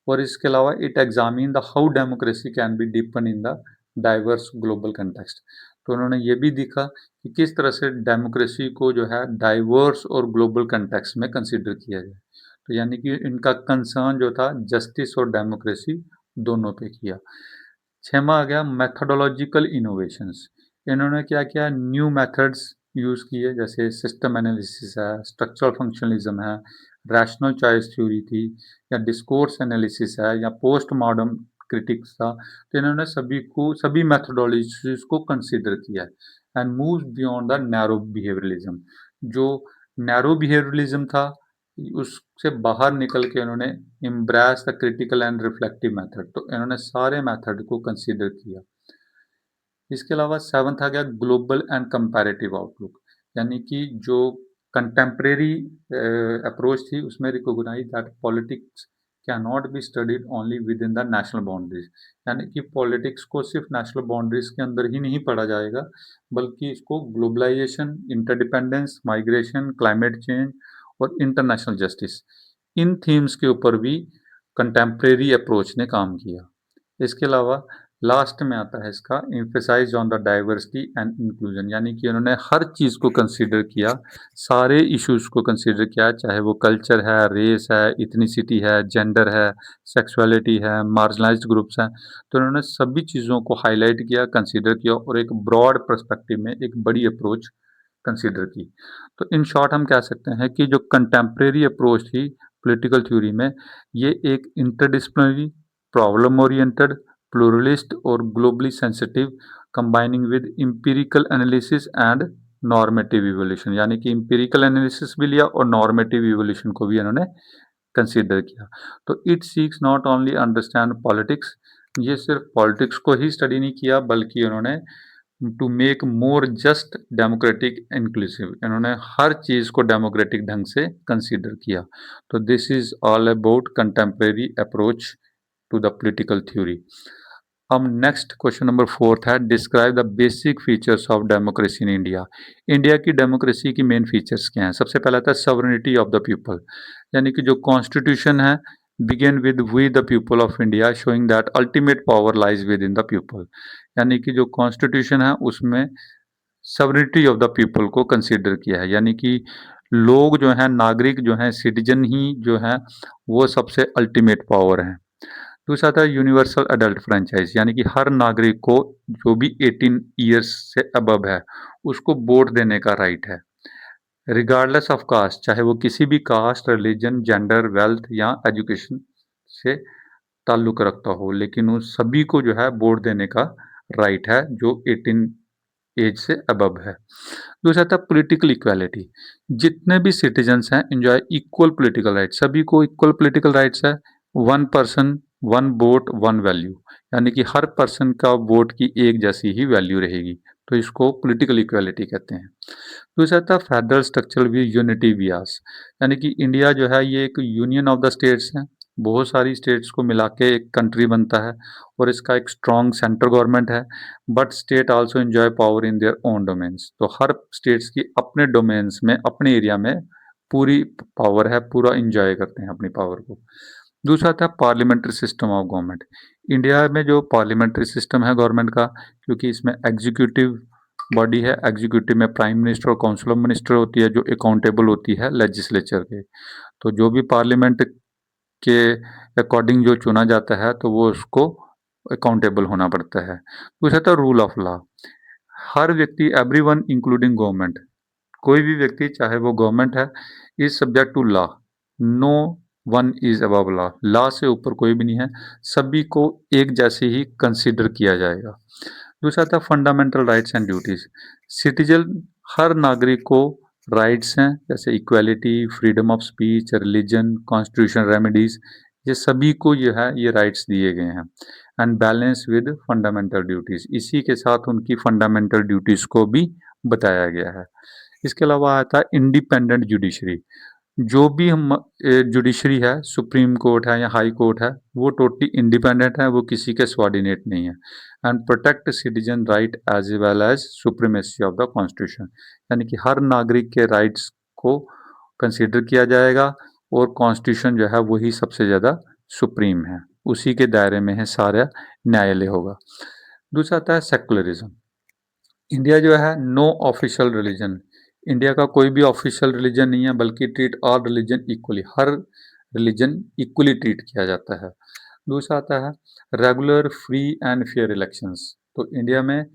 और इसके अलावा it examine the how democracy can be deepen in the diverse global context. तो उन्होंने ये भी दिखा कि किस तरह से डेमोक्रेसी को जो है डाइवर्स और ग्लोबल कंटेक्स्ट में कंसिडर किया जाए। तो यानी कि इनका कंसर्न जो था जस्टिस और डेमोक्रेसी दोनों पे किया। 6वां आ गया मेथोडोलॉजिकल इनोवेशंस। इन्होंने क्या किया, न्यू मेथड्स यूज़ किए, जैसे सिस्टम एनालिसिस है, स्ट्रक्चरल फंक्शनलिज्म है, रैशनल चॉइस थ्योरी थी, या डिस्कोर्स एनालिसिस है, या पोस्ट मॉडर्न क्रिटिक्स था। तो इन्होंने सभी मेथोडोलॉजीज को कंसिडर किया and move beyond the narrow behaviourism. जो नैरो बिहेवियरलिज्म था उससे बाहर निकल के उन्होंने embrace the critical and reflective method, तो इन्होंने सारे मेथड को कंसीडर किया। इसके अलावा 7th आ गया ग्लोबल एंड कंपैरेटिव आउटलुक, यानी कि जो कंटेम्प्रेरी अप्रोच थी उसमें recognise that politics can not be studied only within the national boundaries, यानी कि पॉलिटिक्स को सिर्फ नेशनल बाउंड्रीज के अंदर ही नहीं पढ़ा जाएगा, बल्कि इसको globalisation, interdependence, migration, climate change और इंटरनेशनल जस्टिस, इन थीम्स के ऊपर भी कंटेम्प्रेरी अप्रोच ने काम किया। इसके अलावा लास्ट में आता है इसका emphasise on the diversity and inclusion, यानी कि उन्होंने हर चीज़ को कंसीडर किया, सारे इश्यूज को कंसीडर किया, चाहे वो कल्चर है, रेस है, इथनिसिटी है, जेंडर है, सेक्सुअलिटी है, मार्जिनलाइज्ड ग्रुप्स हैं। तो उन्होंने सभी चीज़ों को हाईलाइट किया, कंसीडर किया और एक ब्रॉड पर्सपेक्टिव में एक बड़ी अप्रोच कंसीडर की। तो इन शॉर्ट हम कह सकते हैं कि जो कंटेम्प्रेरी अप्रोच थी पॉलिटिकल थ्योरी में, ये एक इंटरडिसिप्लिनरी, प्रॉब्लम ओरिएंटेड, प्लूरलिस्ट और globally sensitive, combining with empirical analysis and normative evolution, यानी कि एम्पिरिकल एनालिसिस भी लिया और नॉर्मेटिव इवोल्यूशन को भी इन्होंने कंसीडर किया। तो it seeks not only understand politics, ये सिर्फ पॉलिटिक्स को ही स्टडी नहीं किया बल्कि उन्होंने to make more just, democratic, inclusive, इन्होंने हर चीज़ को डेमोक्रेटिक ढंग से कंसीडर किया। तो this is all about contemporary approach to the political theory. अब नेक्स्ट क्वेश्चन नंबर 4 है, describe the basic features of democracy in India. India की डेमोक्रेसी की मेन फीचर्स क्या हैं? सबसे पहला था सॉवरेनिटी ऑफ द पीपल, यानी कि जो कॉन्स्टिट्यूशन है begin with we the people of India, showing that ultimate power lies within the people, यानी कि जो कॉन्स्टिट्यूशन है उसमें सॉवरेनिटी ऑफ द पीपल को कंसीडर किया है, यानी कि लोग जो हैं, नागरिक जो हैं, सिटीजन ही जो हैं वो सबसे अल्टीमेट पावर हैं। दूसरा था यूनिवर्सल अडल्ट फ्रेंचाइज, यानी कि हर नागरिक को जो भी 18 ईयर्स से अबव है उसको वोट देने का राइट है, रिगार्डलेस ऑफ कास्ट, चाहे वो किसी भी कास्ट, रिलीजन, जेंडर, वेल्थ या एजुकेशन से ताल्लुक़ रखता हो, लेकिन उन सभी को जो है वोट देने का राइट है जो 18 एज से अबव है। दूसरा था पॉलिटिकल इक्वालिटी, जितने भी सिटीजन्स हैं एंजॉय इक्वल पॉलिटिकल राइट्स, सभी को इक्वल पॉलिटिकल राइट्स है। One person one vote one value, यानी कि हर पर्सन का वोट की एक जैसी ही वैल्यू रहेगी, तो इसको पॉलिटिकल इक्वालिटी कहते हैं। दूसरा था फेडरल स्ट्रक्चरल भी यूनिटी बियास, यानी कि इंडिया जो है ये एक यूनियन ऑफ द स्टेट्स है, बहुत सारी स्टेट्स को मिला के एक कंट्री बनता है और इसका एक स्ट्रॉन्ग सेंट्रल गवर्नमेंट है, but state also enjoy power in their own domains, तो हर स्टेट्स की अपने डोमेन्स में, अपने एरिया में पूरी पावर है, पूरा इंजॉय करते हैं अपनी पावर को। दूसरा था parliamentary system of government, India में जो पार्लियामेंट्री सिस्टम है गवर्नमेंट का, क्योंकि इसमें एग्जीक्यूटिव बॉडी है, एग्जीक्यूटिव में प्राइम मिनिस्टर और काउंसिल ऑफ मिनिस्टर होती है जो अकाउंटेबल होती है लेजिस्लेचर के, तो जो भी पार्लियामेंट के अकॉर्डिंग जो चुना जाता है तो वो उसको अकाउंटेबल होना पड़ता है। दूसरा था रूल ऑफ लॉ, हर व्यक्ति, एवरीवन इंक्लूडिंग गवर्नमेंट, कोई भी व्यक्ति चाहे वो गवर्नमेंट है, is subject to law, no one is above law, law से ऊपर कोई भी नहीं है, सभी को एक जैसे ही कंसीडर किया जाएगा। दूसरा था fundamental rights and duties, citizen, हर नागरिक को राइट्स हैं जैसे equality, freedom of speech, religion, constitution remedies, ये सभी को ये है ये राइट्स दिए गए हैं, and balance with fundamental duties, इसी के साथ उनकी फंडामेंटल ड्यूटीज को भी बताया गया है। इसके अलावा आता है इंडिपेंडेंट जुडिशरी, जो भी हम जुडिशरी है, सुप्रीम कोर्ट है या हाई कोर्ट है, वो टोटली इंडिपेंडेंट है, वो किसी के स्वार्डिनेट नहीं है, and protect citizen right as well as supremacy of the constitution, यानी कि हर नागरिक के राइट्स को कंसीडर किया जाएगा और कॉन्स्टिट्यूशन जो है वही सबसे ज़्यादा सुप्रीम है, उसी के दायरे में है सारा न्यायालय होगा। दूसरा आता है सेकुलरिज्म, इंडिया जो है नो ऑफिशियल रिलीजन, इंडिया का कोई भी ऑफिशियल रिलीजन नहीं है बल्कि ट्रीट ऑल रिलीजन इक्वली, हर रिलीजन इक्वली ट्रीट किया जाता है। दूसरा आता है regular free and fair elections. तो इंडिया में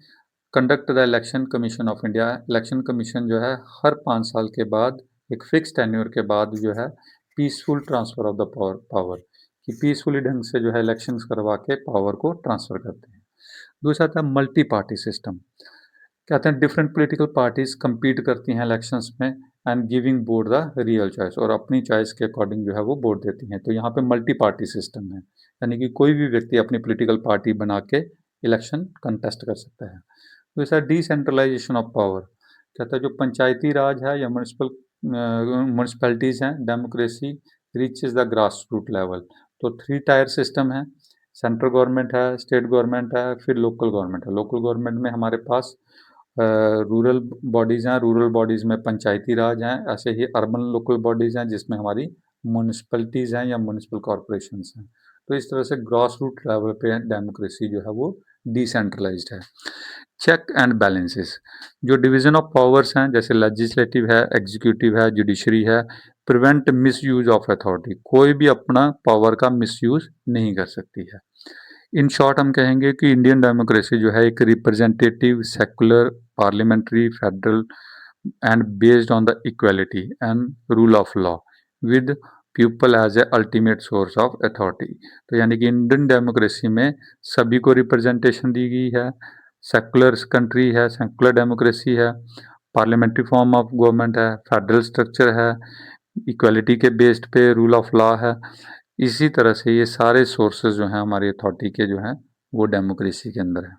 conduct the election commission of India, election commission जो है हर 5 साल के बाद एक फिक्स टेन्योर के बाद जो है peaceful transfer of the power कि पीसफुली ढंग से जो है इलेक्शंस करवा के पावर को ट्रांसफ़र करते हैं। दूसरा था मल्टी पार्टी सिस्टम। कहते हैं डिफरेंट पॉलिटिकल पार्टीज compete करती हैं इलेक्शंस में and giving vote the real choice, और अपनी चॉइस के अकॉर्डिंग जो है वो वोट देती हैं। तो यहाँ पे मल्टी पार्टी सिस्टम है, यानी कि कोई भी व्यक्ति अपनी पॉलिटिकल पार्टी बना के इलेक्शन कंटेस्ट कर सकता है। दूसरा डिसेंट्रलाइजेशन ऑफ पावर। कहता है जो पंचायती राज है या म्यूनसिपैलिटीज़ हैं, democracy reaches the grass root level. तो 3 टायर सिस्टम है, सेंट्रल गवर्नमेंट है, स्टेट गवर्नमेंट है, फिर लोकल गवर्नमेंट है। लोकल गवर्नमेंट में हमारे पास रूरल बॉडीज़ हैं, रूरल बॉडीज़ में पंचायती राज हैं, ऐसे ही अर्बन लोकल बॉडीज़ हैं जिसमें हमारी म्यूनसिपैलिटीज़ हैं या म्यूनसिपल कॉरपोरेशंस हैं। तो इस तरह से ग्रास रूट लेवल पे डेमोक्रेसी जो है वो डिसेंट्रलाइज्ड है। चेक एंड बैलेंसेस, जो डिवीज़न ऑफ पावर्स हैं जैसे लेजिस्लेटिव है, एग्जीक्यूटिव है, जुडिशरी है, प्रिवेंट मिसयूज ऑफ अथॉरिटी। कोई भी अपना पावर का मिसयूज नहीं कर सकती है। इन शॉर्ट हम कहेंगे कि इंडियन डेमोक्रेसी जो है एक representative secular parliamentary federal and based on the equality and rule of law with people as a ultimate source of authority. तो यानी कि इंडियन डेमोक्रेसी में सभी को रिप्रेजेंटेशन दी गई है, सेकुलर कंट्री है, सेकुलर डेमोक्रेसी है, पार्लियामेंट्री फॉर्म ऑफ गवर्नमेंट है, फेडरल स्ट्रक्चर है, इक्वालिटी के बेस्ड पे रूल ऑफ लॉ है। इसी तरह से ये सारे सोर्सेज जो हैं हमारी अथॉरिटी के जो हैं वो डेमोक्रेसी के अंदर है।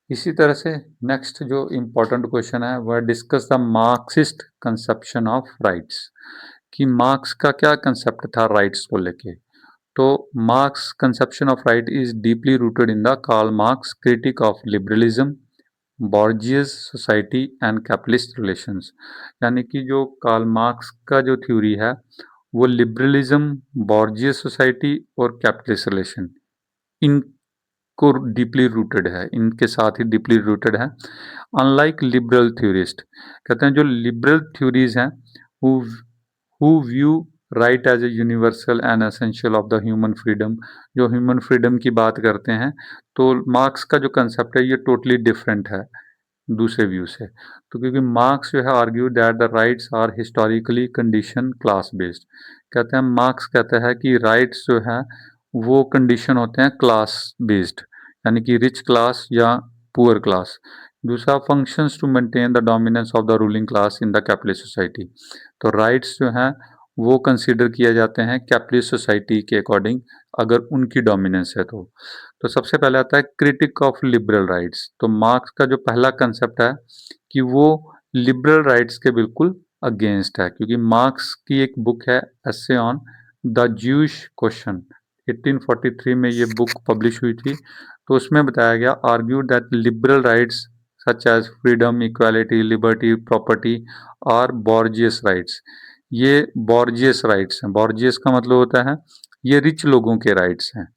इसी तरह से नेक्स्ट जो इम्पोर्टेंट क्वेश्चन है वह discuss the Marxist conception of rights, कि मार्क्स का क्या कंसेप्ट था राइट्स को लेके। तो Marx conception of right is deeply rooted in the Karl Marx critique of liberalism, bourgeois society and capitalist relations. यानी कि जो कार्ल मार्क्स का जो थ्योरी है वो लिबरलिज्म, बॉर्जियस सोसाइटी और कैपिटलिस्ट रिलेशन इनको डीपली रूटेड है, इनके साथ ही डीपली रूटेड है। अनलाइक लिबरल थ्योरिस्ट, कहते हैं जो लिबरल थ्योरीज हैं who view right as a universal and essential of the human freedom, जो ह्यूमन फ्रीडम की बात करते हैं, तो मार्क्स का जो कंसेप्ट है ये टोटली डिफरेंट है दूसरे व्यू से। तो क्योंकि मार्क्स जो है argue that the rights are historically condition class based. कहते हैं मार्क्स कहता है कि राइट्स जो है वो कंडीशन होते हैं क्लास बेस्ड, यानी कि रिच क्लास या पुअर क्लास। दूसरा functions to maintain the dominance of the ruling class in the capitalist society. तो राइट्स जो हैं वो कंसीडर किए जाते हैं कैपिटलिस्ट सोसाइटी के अकॉर्डिंग, अगर उनकी डोमिनेंस है तो सबसे पहले आता है क्रिटिक ऑफ लिबरल राइट्स। तो मार्क्स का जो पहला कंसेप्ट है कि वो लिबरल राइट्स के बिल्कुल अगेंस्ट है, क्योंकि मार्क्स की एक बुक है essay on the Jews question, 1843 में ये बुक पब्लिश हुई थी। तो उसमें बताया गया argue that liberal rights such as freedom, equality, liberty, property और बॉर्जियस राइट्स, ये बॉर्जियस राइट्स हैं। बॉर्जियस का मतलब होता है ये रिच लोगों के राइट्स हैं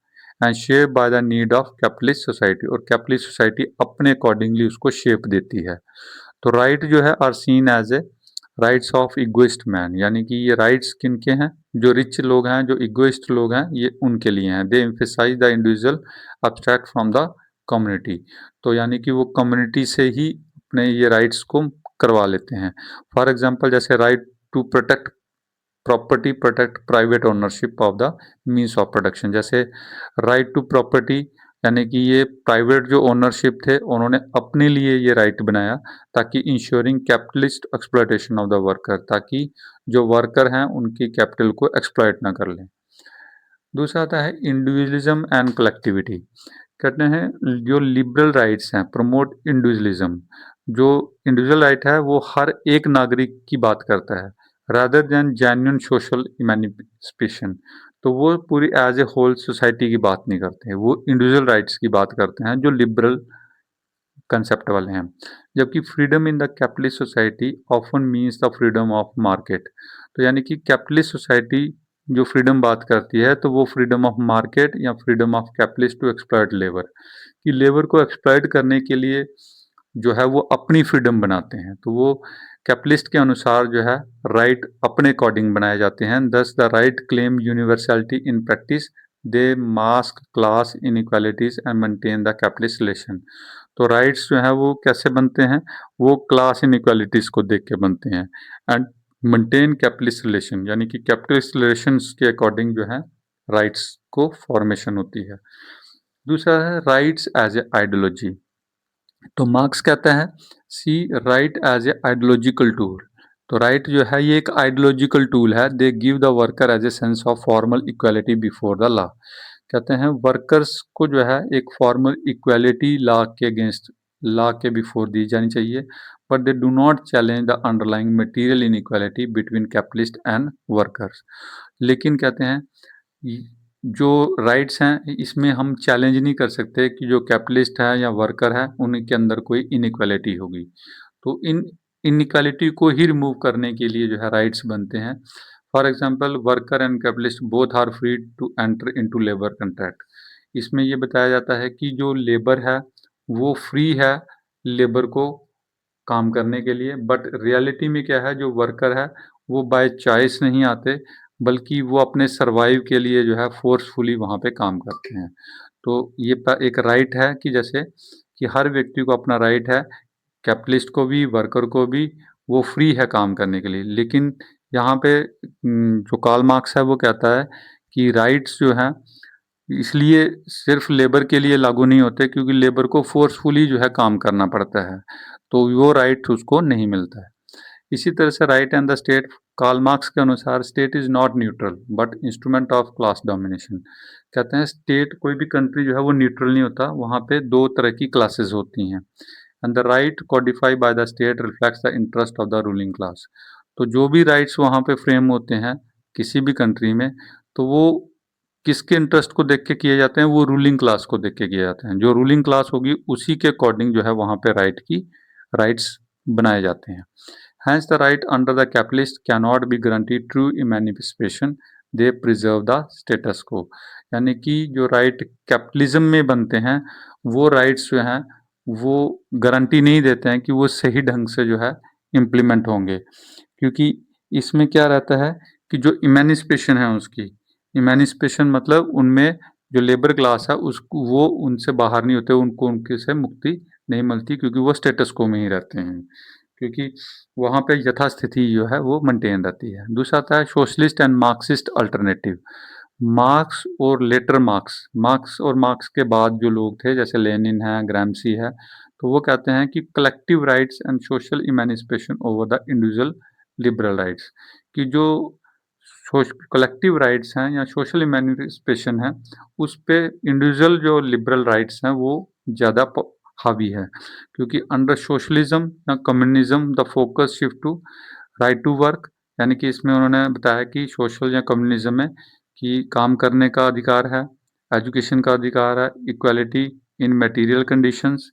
and shape by the need of capitalist society, और कैपिटलिस्ट सोसाइटी अपने अकॉर्डिंगली उसको शेप देती है। तो राइट जो है are seen as a rights of egoist man, यानी कि ये राइट्स किनके हैं, जो रिच लोग हैं, जो इगोइस्ट लोग हैं, ये उनके लिए हैं। They emphasise the individual abstract from the community. तो यानी कि वो कम्युनिटी से ही अपने ये राइट्स को करवा लेते हैं। फॉर एग्जाम्पल जैसे right to protect property, protect private ownership of the means of production. जैसे राइट टू प्रॉपर्टी यानी कि ये प्राइवेट जो ओनरशिप थे उन्होंने अपने लिए ये राइट बनाया ताकि ensuring capitalist exploitation of the worker, ताकि जो वर्कर हैं उनकी कैपिटल को एक्सप्लॉयट ना कर लें। दूसरा आता है इंडिविजुअलिज्म एंड कलेक्टिविटी। कहते हैं जो लिबरल राइट्स हैं प्रमोट इंडिविजुअलिज्म, जो इंडिविजुअल राइट है वो हर एक नागरिक की बात करता है रादर देन जेन्युइन सोशल इमेनिस्पेशन। तो वो पूरी एज ए होल सोसाइटी की बात नहीं करते हैं, वो इंडिविजुअल राइट्स की बात करते हैं जो लिबरल कंसेप्ट वाले हैं। जबकि freedom in the capitalist society often means the freedom of market. तो यानी कि कैपिटलिस्ट सोसाइटी जो फ्रीडम बात करती है तो वो फ्रीडम ऑफ मार्केट या freedom of capitalist to exploit labour, कि लेबर को एक्सप्लॉयट करने के लिए जो है वो अपनी फ्रीडम बनाते हैं। तो वो कैपिटलिस्ट के अनुसार जो है राइट अपने अकॉर्डिंग बनाए जाते हैं। दस the right claim universality in practice, they mask class inequalities and maintain the capitalist relation. तो राइट्स जो है वो कैसे बनते हैं, वो क्लास इनइक्वालिटीज को देख के बनते हैं एंड मेंटेन कैपिटलिस्ट रिलेशन, यानी कि कैपिटलिस्ट रिलेशंस के अकॉर्डिंग जो है राइट्स को फॉर्मेशन होती है। दूसरा है राइट्स एज ए आइडियोलॉजी। तो मार्क्स कहता है see right as a ideological tool. तो राइट जो है ये एक आइडियोलॉजिकल टूल है। They give the worker as a sense of formal equality before the law. कहते हैं वर्कर्स को जो है एक फॉर्मल इक्वालिटी लॉ के अगेंस्ट, लॉ के बिफोर दी जानी चाहिए, but they do not challenge the underlying material inequality between capitalist and workers. लेकिन कहते हैं जो राइट्स हैं इसमें हम चैलेंज नहीं कर सकते कि जो कैपिटलिस्ट है या वर्कर है उनके अंदर कोई इनइक्वालिटी होगी। तो इन इनइक्वालिटी को ही रिमूव करने के लिए जो है राइट्स बनते हैं। For example worker and capitalist both are free to enter into labour contract. इसमें ये बताया जाता है कि जो लेबर है वो फ्री है लेबर को काम करने के लिए, बट रियलिटी में क्या है, जो वर्कर है वो बाय चॉइस नहीं आते बल्कि वो अपने सर्वाइव के लिए जो है फोर्सफुली वहाँ पे काम करते हैं। तो ये एक राइट है कि जैसे कि हर व्यक्ति को अपना राइट है, कैपिटलिस्ट को भी वर्कर को भी, वो फ्री है काम करने के लिए। लेकिन यहाँ पे जो कार्ल मार्क्स है वो कहता है कि राइट्स जो हैं इसलिए सिर्फ लेबर के लिए लागू नहीं होते क्योंकि लेबर को फोर्सफुली जो है काम करना पड़ता है, तो वो राइट उसको नहीं मिलता है। इसी तरह से right and the state, Karl Marx के अनुसार state is not neutral but instrument of class domination. कहते हैं स्टेट, कोई भी कंट्री जो है वो न्यूट्रल नहीं होता, वहाँ पे दो तरह की क्लासेस होती हैं। And the right codified by the state reflects the interest of the ruling class. तो जो भी राइट्स वहाँ पे फ्रेम होते हैं किसी भी कंट्री में, तो वो किसके इंटरेस्ट को देख के किए जाते हैं, वो रूलिंग क्लास को देख के किए जाते हैं। जो रूलिंग क्लास होगी उसी के अकॉर्डिंग जो है वहाँ पे राइट्स बनाए जाते हैं। Hence, the right under the capitalist cannot be guaranteed true emancipation. They preserve the status quo. यानी कि जो राइट कैपिटलिज्म में बनते हैं वो राइट्स जो हैं वो गारंटी नहीं देते हैं कि वो सही ढंग से जो है इम्प्लीमेंट होंगे, क्योंकि इसमें क्या रहता है कि जो इमेनिसिपेशन है उसकी, इमेनिसिपेशन मतलब उनमें जो लेबर क्लास है उसको वो उनसे बाहर नहीं होते, उनको उनके से मुक्ति नहीं मिलती क्योंकि वो स्टेटस को में ही रहते हैं, क्योंकि वहाँ पे यथास्थिति जो है वो मेंटेन रहती है। दूसरा आता है socialist and Marxist alternative. Marks और लेटर मार्क्स, मार्क्स और मार्क्स के बाद जो लोग थे जैसे लेनिन है, ग्रामसी है, तो वो कहते हैं कि collective rights and social emancipation over the individual liberal rights, कि जो कलेक्टिव राइट्स हैं या सोशल इमेनिसिपेशन है उस पे इंडिविजुअल जो लिबरल राइट्स हैं वो ज़्यादा हावी है, क्योंकि अंडर सोशलिज्म या communism the focus shift to right to work. यानी कि इसमें उन्होंने बताया कि सोशल या कम्युनिज्म में कि काम करने का अधिकार है, एजुकेशन का अधिकार है, equality in material conditions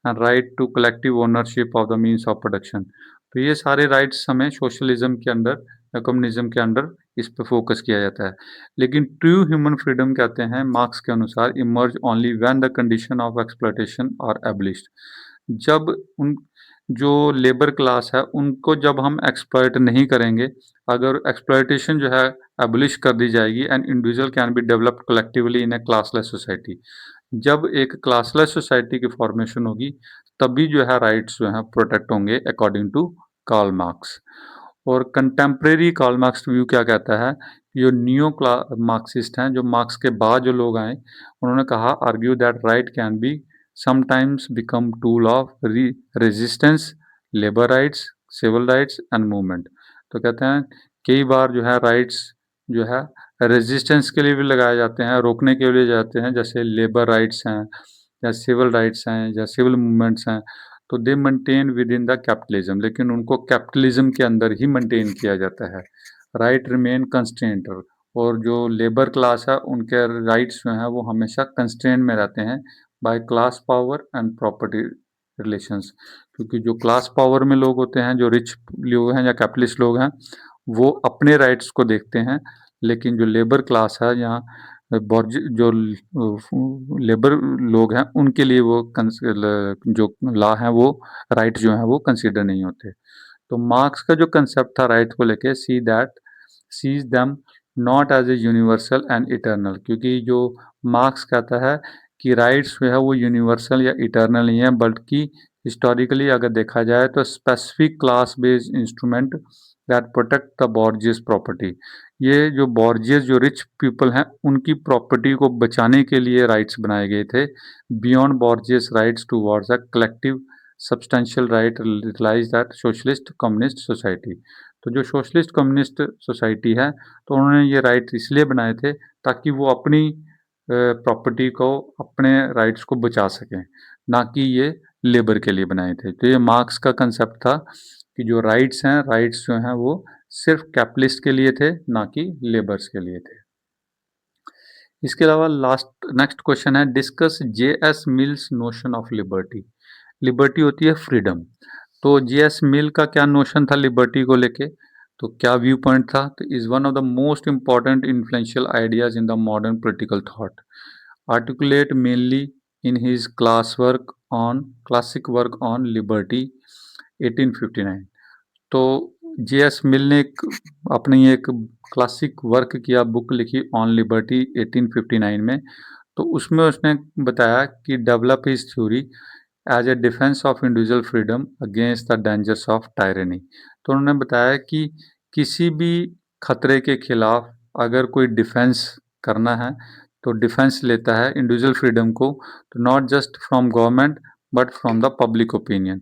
and right to collective ownership of the means of production. तो ये सारे राइट्स हमें सोशलिज्म के अंदर या कम्युनिज्म के अंदर इस पे फोकस किया जाता है। लेकिन ट्रू ह्यूमन फ्रीडम कहते हैं मार्क्स के अनुसार emerge only when the condition of exploitation are abolished. जब उन जो लेबर क्लास है उनको जब हम एक्सप्लॉयट नहीं करेंगे, अगर एक्सप्लॉयटेशन जो है एबलिश कर दी जाएगी and individual can be developed collectively in A classless society. जब एक क्लासलेस सोसाइटी की फॉर्मेशन होगी तभी जो है राइट्स जो है प्रोटेक्ट होंगे अकॉर्डिंग टू कार्ल मार्क्स। और कंटेम्प्रेरी कार्ल मार्क्स व्यू क्या कहता है, जो नियो मार्क्सिस्ट हैं, जो मार्क्स के बाद जो लोग आए, उन्होंने कहा argue that right can be sometimes become tool of resistance, labour rights, civil rights and movement. तो कहते हैं कई बार जो है राइट्स जो है रेजिस्टेंस के लिए भी लगाए जाते हैं, रोकने के लिए जाते हैं, जैसे लेबर राइट्स हैं या सिविल राइट्स हैं या सिविल मूवमेंट्स हैं, तो दे maintain with in the capitalism, लेकिन उनको कैपिटलिज्म के अंदर ही मेंटेन किया जाता है। राइट रिमेन कंस्ट्रेंट, और जो लेबर क्लास है उनके राइट्स जो हैं वो हमेशा कंस्ट्रेंट में रहते हैं by class power and property relations, क्योंकि जो क्लास पावर में लोग होते हैं, जो रिच लोग हैं या कैपिटलिस्ट लोग हैं, वो अपने राइट्स को देखते हैं, लेकिन जो लेबर क्लास है या जो लेबर लोग हैं उनके लिए वो जो लॉ है वो राइट जो है वो कंसीडर नहीं होते। तो मार्क्स का जो कंसेप्ट था राइट को लेके, sees them not as a universal and eternal, क्योंकि जो मार्क्स कहता है कि राइट्स जो है वो यूनिवर्सल या इटर्नल नहीं है, बल्कि हिस्टोरिकली अगर देखा जाए तो specific class based instrument that protect the bourgeois property. ये जो बॉर्जियस जो रिच पीपल हैं उनकी प्रॉपर्टी को बचाने के लिए राइट्स बनाए गए थे, beyond bourgeois rights towards a collective substantial right realise that socialist communist society. तो जो सोशलिस्ट कम्युनिस्ट सोसाइटी है, तो उन्होंने ये राइट इसलिए बनाए थे ताकि वो अपनी प्रॉपर्टी को, अपने राइट्स को बचा सकें, ना कि ये लेबर के लिए बनाए थे। तो ये मार्क्स का कंसेप्ट था कि जो राइट्स हैं, राइट्स जो हैं वो सिर्फ कैपिटलिस्ट के लिए थे, ना कि लेबर्स के लिए थे। इसके अलावा लास्ट नेक्स्ट क्वेश्चन है, discuss JS. Mills notion of liberty. Liberty होती है फ्रीडम, तो जे.एस. मिल का क्या नोशन था लिबर्टी को लेके, तो क्या व्यू पॉइंट था, तो is one of the most important influential ideas in the modern political thought, articulate mainly in his classic work on liberty 1859। तो जे.एस. मिल ने अपनी एक क्लासिक वर्क किया, बुक लिखी ऑन लिबर्टी 1859 में। तो उसमें उसने बताया कि develop his theory as a defence of individual freedom against the dangers of tyranny. तो उन्होंने बताया कि किसी भी खतरे के खिलाफ अगर कोई डिफेंस करना है, तो डिफेंस लेता है इंडिविजुअल फ्रीडम को, तो not just from government but from the public opinion.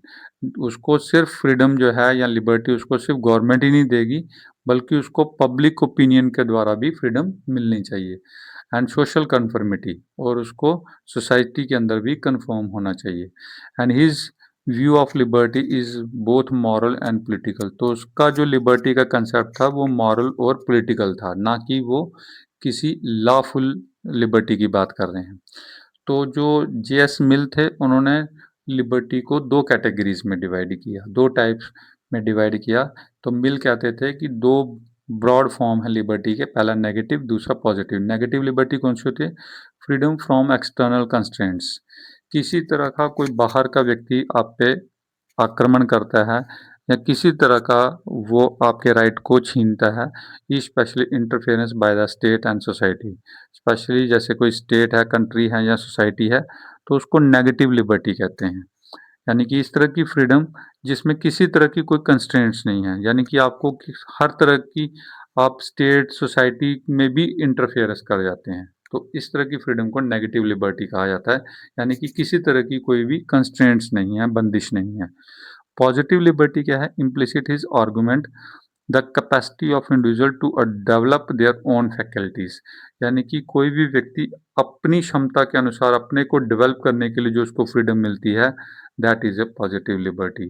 उसको सिर्फ फ्रीडम जो है या लिबर्टी उसको सिर्फ गवर्नमेंट ही नहीं देगी, बल्कि उसको पब्लिक ओपिनियन के द्वारा भी फ्रीडम मिलनी चाहिए, एंड सोशल कन्फर्मिटी, और उसको सोसाइटी के अंदर भी कन्फर्म होना चाहिए। And his view of liberty is both moral and political. तो उसका जो लिबर्टी का कंसेप्ट था वो मॉरल और पॉलिटिकल था, ना कि वो किसी लॉफुल लिबर्टी की बात कर रहे हैं। तो जो जे.एस. मिल थे, उन्होंने लिबर्टी को दो कैटेगरीज में डिवाइड किया, दो टाइप्स में डिवाइड किया। तो मिल कहते थे कि दो ब्रॉड फॉर्म है लिबर्टी के, पहला नेगेटिव, दूसरा पॉजिटिव। नेगेटिव लिबर्टी कौन सी होती है? फ्रीडम फ्रॉम एक्सटर्नल कंस्ट्रेंट्स, किसी तरह का कोई बाहर का व्यक्ति आप पे आक्रमण करता है या किसी तरह का वो आपके राइट को छीनता है, specially interference by the state and society, specially जैसे कोई स्टेट है, कंट्री है या सोसाइटी है, तो उसको नेगेटिव लिबर्टी कहते हैं। यानी कि इस तरह की फ्रीडम जिसमें किसी तरह की कोई कंस्ट्रेंट्स नहीं है, यानी कि आपको हर तरह की, आप स्टेट सोसाइटी में भी इंटरफेरेंस कर जाते हैं, तो इस तरह की फ्रीडम को नेगेटिव लिबर्टी कहा जाता है। यानी कि किसी तरह की कोई भी कंस्ट्रेंट्स नहीं है, बंदिश नहीं है। पॉजिटिव लिबर्टी क्या है? Implicit his argument the capacity of individual to develop their own faculties, यानी कि कोई भी व्यक्ति अपनी क्षमता के अनुसार अपने को डेवलप करने के लिए जो उसको फ्रीडम मिलती है, that is a positive liberty.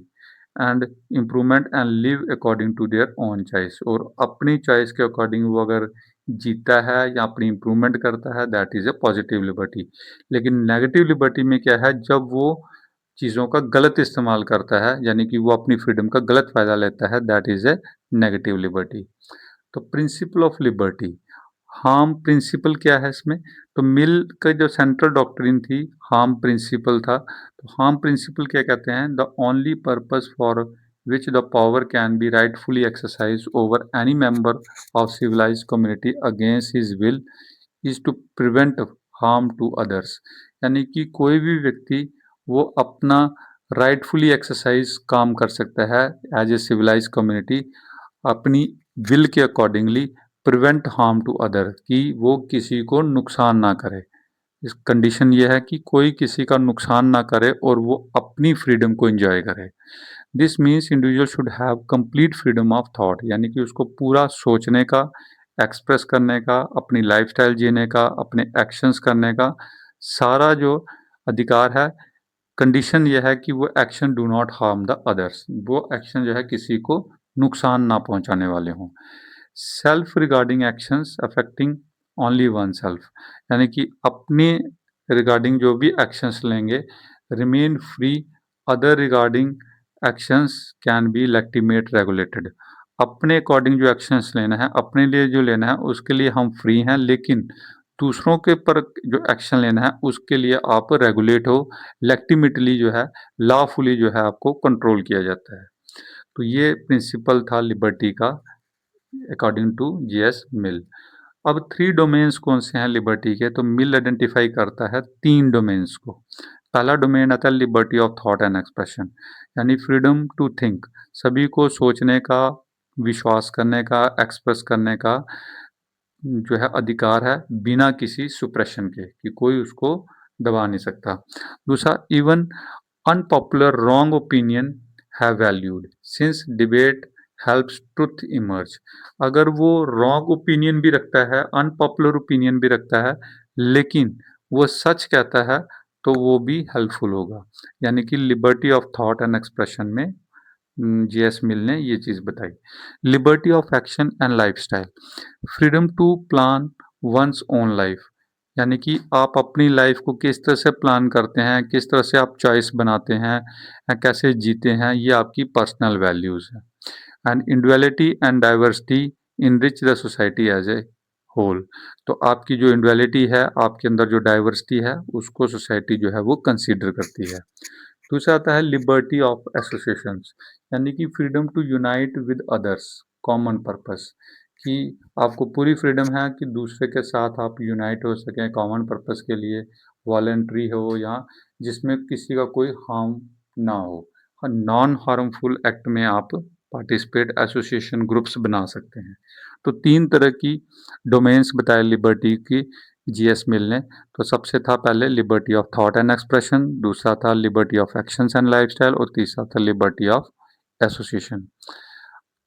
And improvement and live according to their own choice, और अपनी चॉइस के अकॉर्डिंग वो अगर जीता है या अपनी इम्प्रूवमेंट करता है, that is a positive liberty. लेकिन नेगेटिव लिबर्टी में क्या है? जब वो चीज़ों का गलत इस्तेमाल करता है, यानी कि वो अपनी फ्रीडम का गलत फ़ायदा लेता है, that is a negative liberty. तो principle of liberty, harm principle क्या है इसमें? तो मिल का जो सेंट्रल डॉक्ट्रिन थी, हार्म प्रिंसिपल था। तो हार्म प्रिंसिपल क्या कहते हैं? The only purpose for which the power can be rightfully exercise over any member of civilised community against his will is to prevent harm to others, यानी कि कोई भी व्यक्ति वो अपना राइटफुली एक्सरसाइज काम कर सकता है एज ए सिविलाइज कम्युनिटी, अपनी विल के accordingly prevent harm to other, कि वो किसी को नुकसान ना करे। इस कंडीशन ये है कि कोई किसी का नुकसान ना करे और वो अपनी फ्रीडम को एंजॉय करे। This means individual should have complete freedom of thought, यानी कि उसको पूरा सोचने का, एक्सप्रेस करने का, अपनी लाइफस्टाइल जीने का, अपने एक्शंस करने का सारा जो अधिकार है। कंडीशन यह है कि वो action do not harm the others, वो एक्शन जो है किसी को नुकसान ना पहुंचाने वाले हों। Self regarding actions affecting only one self, यानी कि अपने रिगार्डिंग जो भी एक्शंस लेंगे, remain free, other regarding actions can be legitimate regulated. अपने अकॉर्डिंग जो एक्शंस लेना है, अपने लिए जो लेना है उसके लिए हम फ्री हैं, लेकिन दूसरों के पर जो एक्शन लेना है उसके लिए आप रेगुलेट हो, लेक्टिमेटली जो है, लॉफुली जो है आपको कंट्रोल किया जाता है। तो ये प्रिंसिपल था लिबर्टी का अकॉर्डिंग टू जीएस मिल। अब 3 डोमेन्स कौन से हैं लिबर्टी के? तो मिल आइडेंटिफाई करता है 3 डोमेन्स को। पहला डोमेन आता है liberty of thought and expression, यानी फ्रीडम टू थिंक, सभी को सोचने का, विश्वास करने का, एक्सप्रेस करने का जो है अधिकार है, बिना किसी सुप्रेशन के, कि कोई उसको दबा नहीं सकता। दूसरा, even unpopular wrong opinion have valued since debate helps truth emerge. अगर वो रॉन्ग ओपिनियन भी रखता है, अनपॉपुलर ओपिनियन भी रखता है, लेकिन वो सच कहता है, तो वो भी हेल्पफुल होगा। यानी कि liberty of thought and expression में जीएस मिल ने ये चीज़ बताई। Liberty of action and lifestyle, freedom to plan one's own life, यानी कि आप अपनी लाइफ को किस तरह से प्लान करते हैं, किस तरह से आप चॉइस बनाते हैं, कैसे जीते हैं, ये आपकी पर्सनल वैल्यूज़ है। And individuality and diversity enrich the society as a whole, तो आपकी जो इंडिविजुअलिटी है, आपके अंदर जो डाइवर्सिटी है, उसको सोसाइटी जो है वो कंसीडर करती है। दूसरा आता है लिबर्टी ऑफ एसोसिएशंस, यानी कि freedom to unite with others common purpose, कि आपको पूरी फ्रीडम है कि दूसरे के साथ आप यूनाइट हो सकें कॉमन पर्पस के लिए, वॉलेंट्री हो या जिसमें किसी का कोई हार्म ना हो, नॉन हार्मफुल एक्ट में आप पार्टिसिपेट एसोसिएशन ग्रुप्स बना सकते हैं। तो 3 तरह की डोमेन्स बताए लिबर्टी की जीएस मिल ने। तो सबसे था पहले liberty of thought and expression, दूसरा था liberty of actions and lifestyle और तीसरा था लिबर्टी ऑफ एसोसिएशन।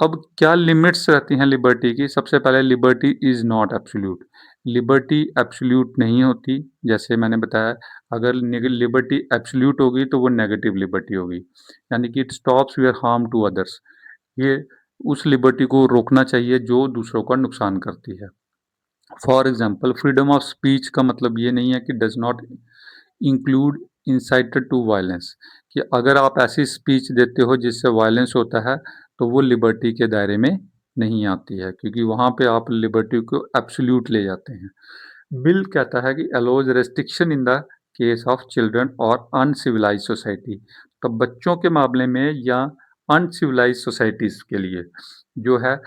अब क्या लिमिट्स रहती हैं लिबर्टी की? सबसे पहले liberty is not absolute, liberty absolute नहीं होती। जैसे मैंने बताया, अगर लिबर्टी एब्सोल्यूट होगी तो वो नेगेटिव लिबर्टी होगी, यानी कि it stops your harm to others. ये उस लिबर्टी को रोकना चाहिए जो दूसरों का नुकसान करती है। For example, freedom of speech का मतलब ये नहीं है कि does not include incited to violence, कि अगर आप ऐसी स्पीच देते हो जिससे वायलेंस होता है, तो वो लिबर्टी के दायरे में नहीं आती है, क्योंकि वहाँ पे आप लिबर्टी को एब्सोल्यूट ले जाते हैं। बिल कहता है कि allows restriction in the case of children और अनसिविलाइज सोसाइटी, तो बच्चों के मामले में या अनसिविलाइज सोसाइटीज़ के लिए जो है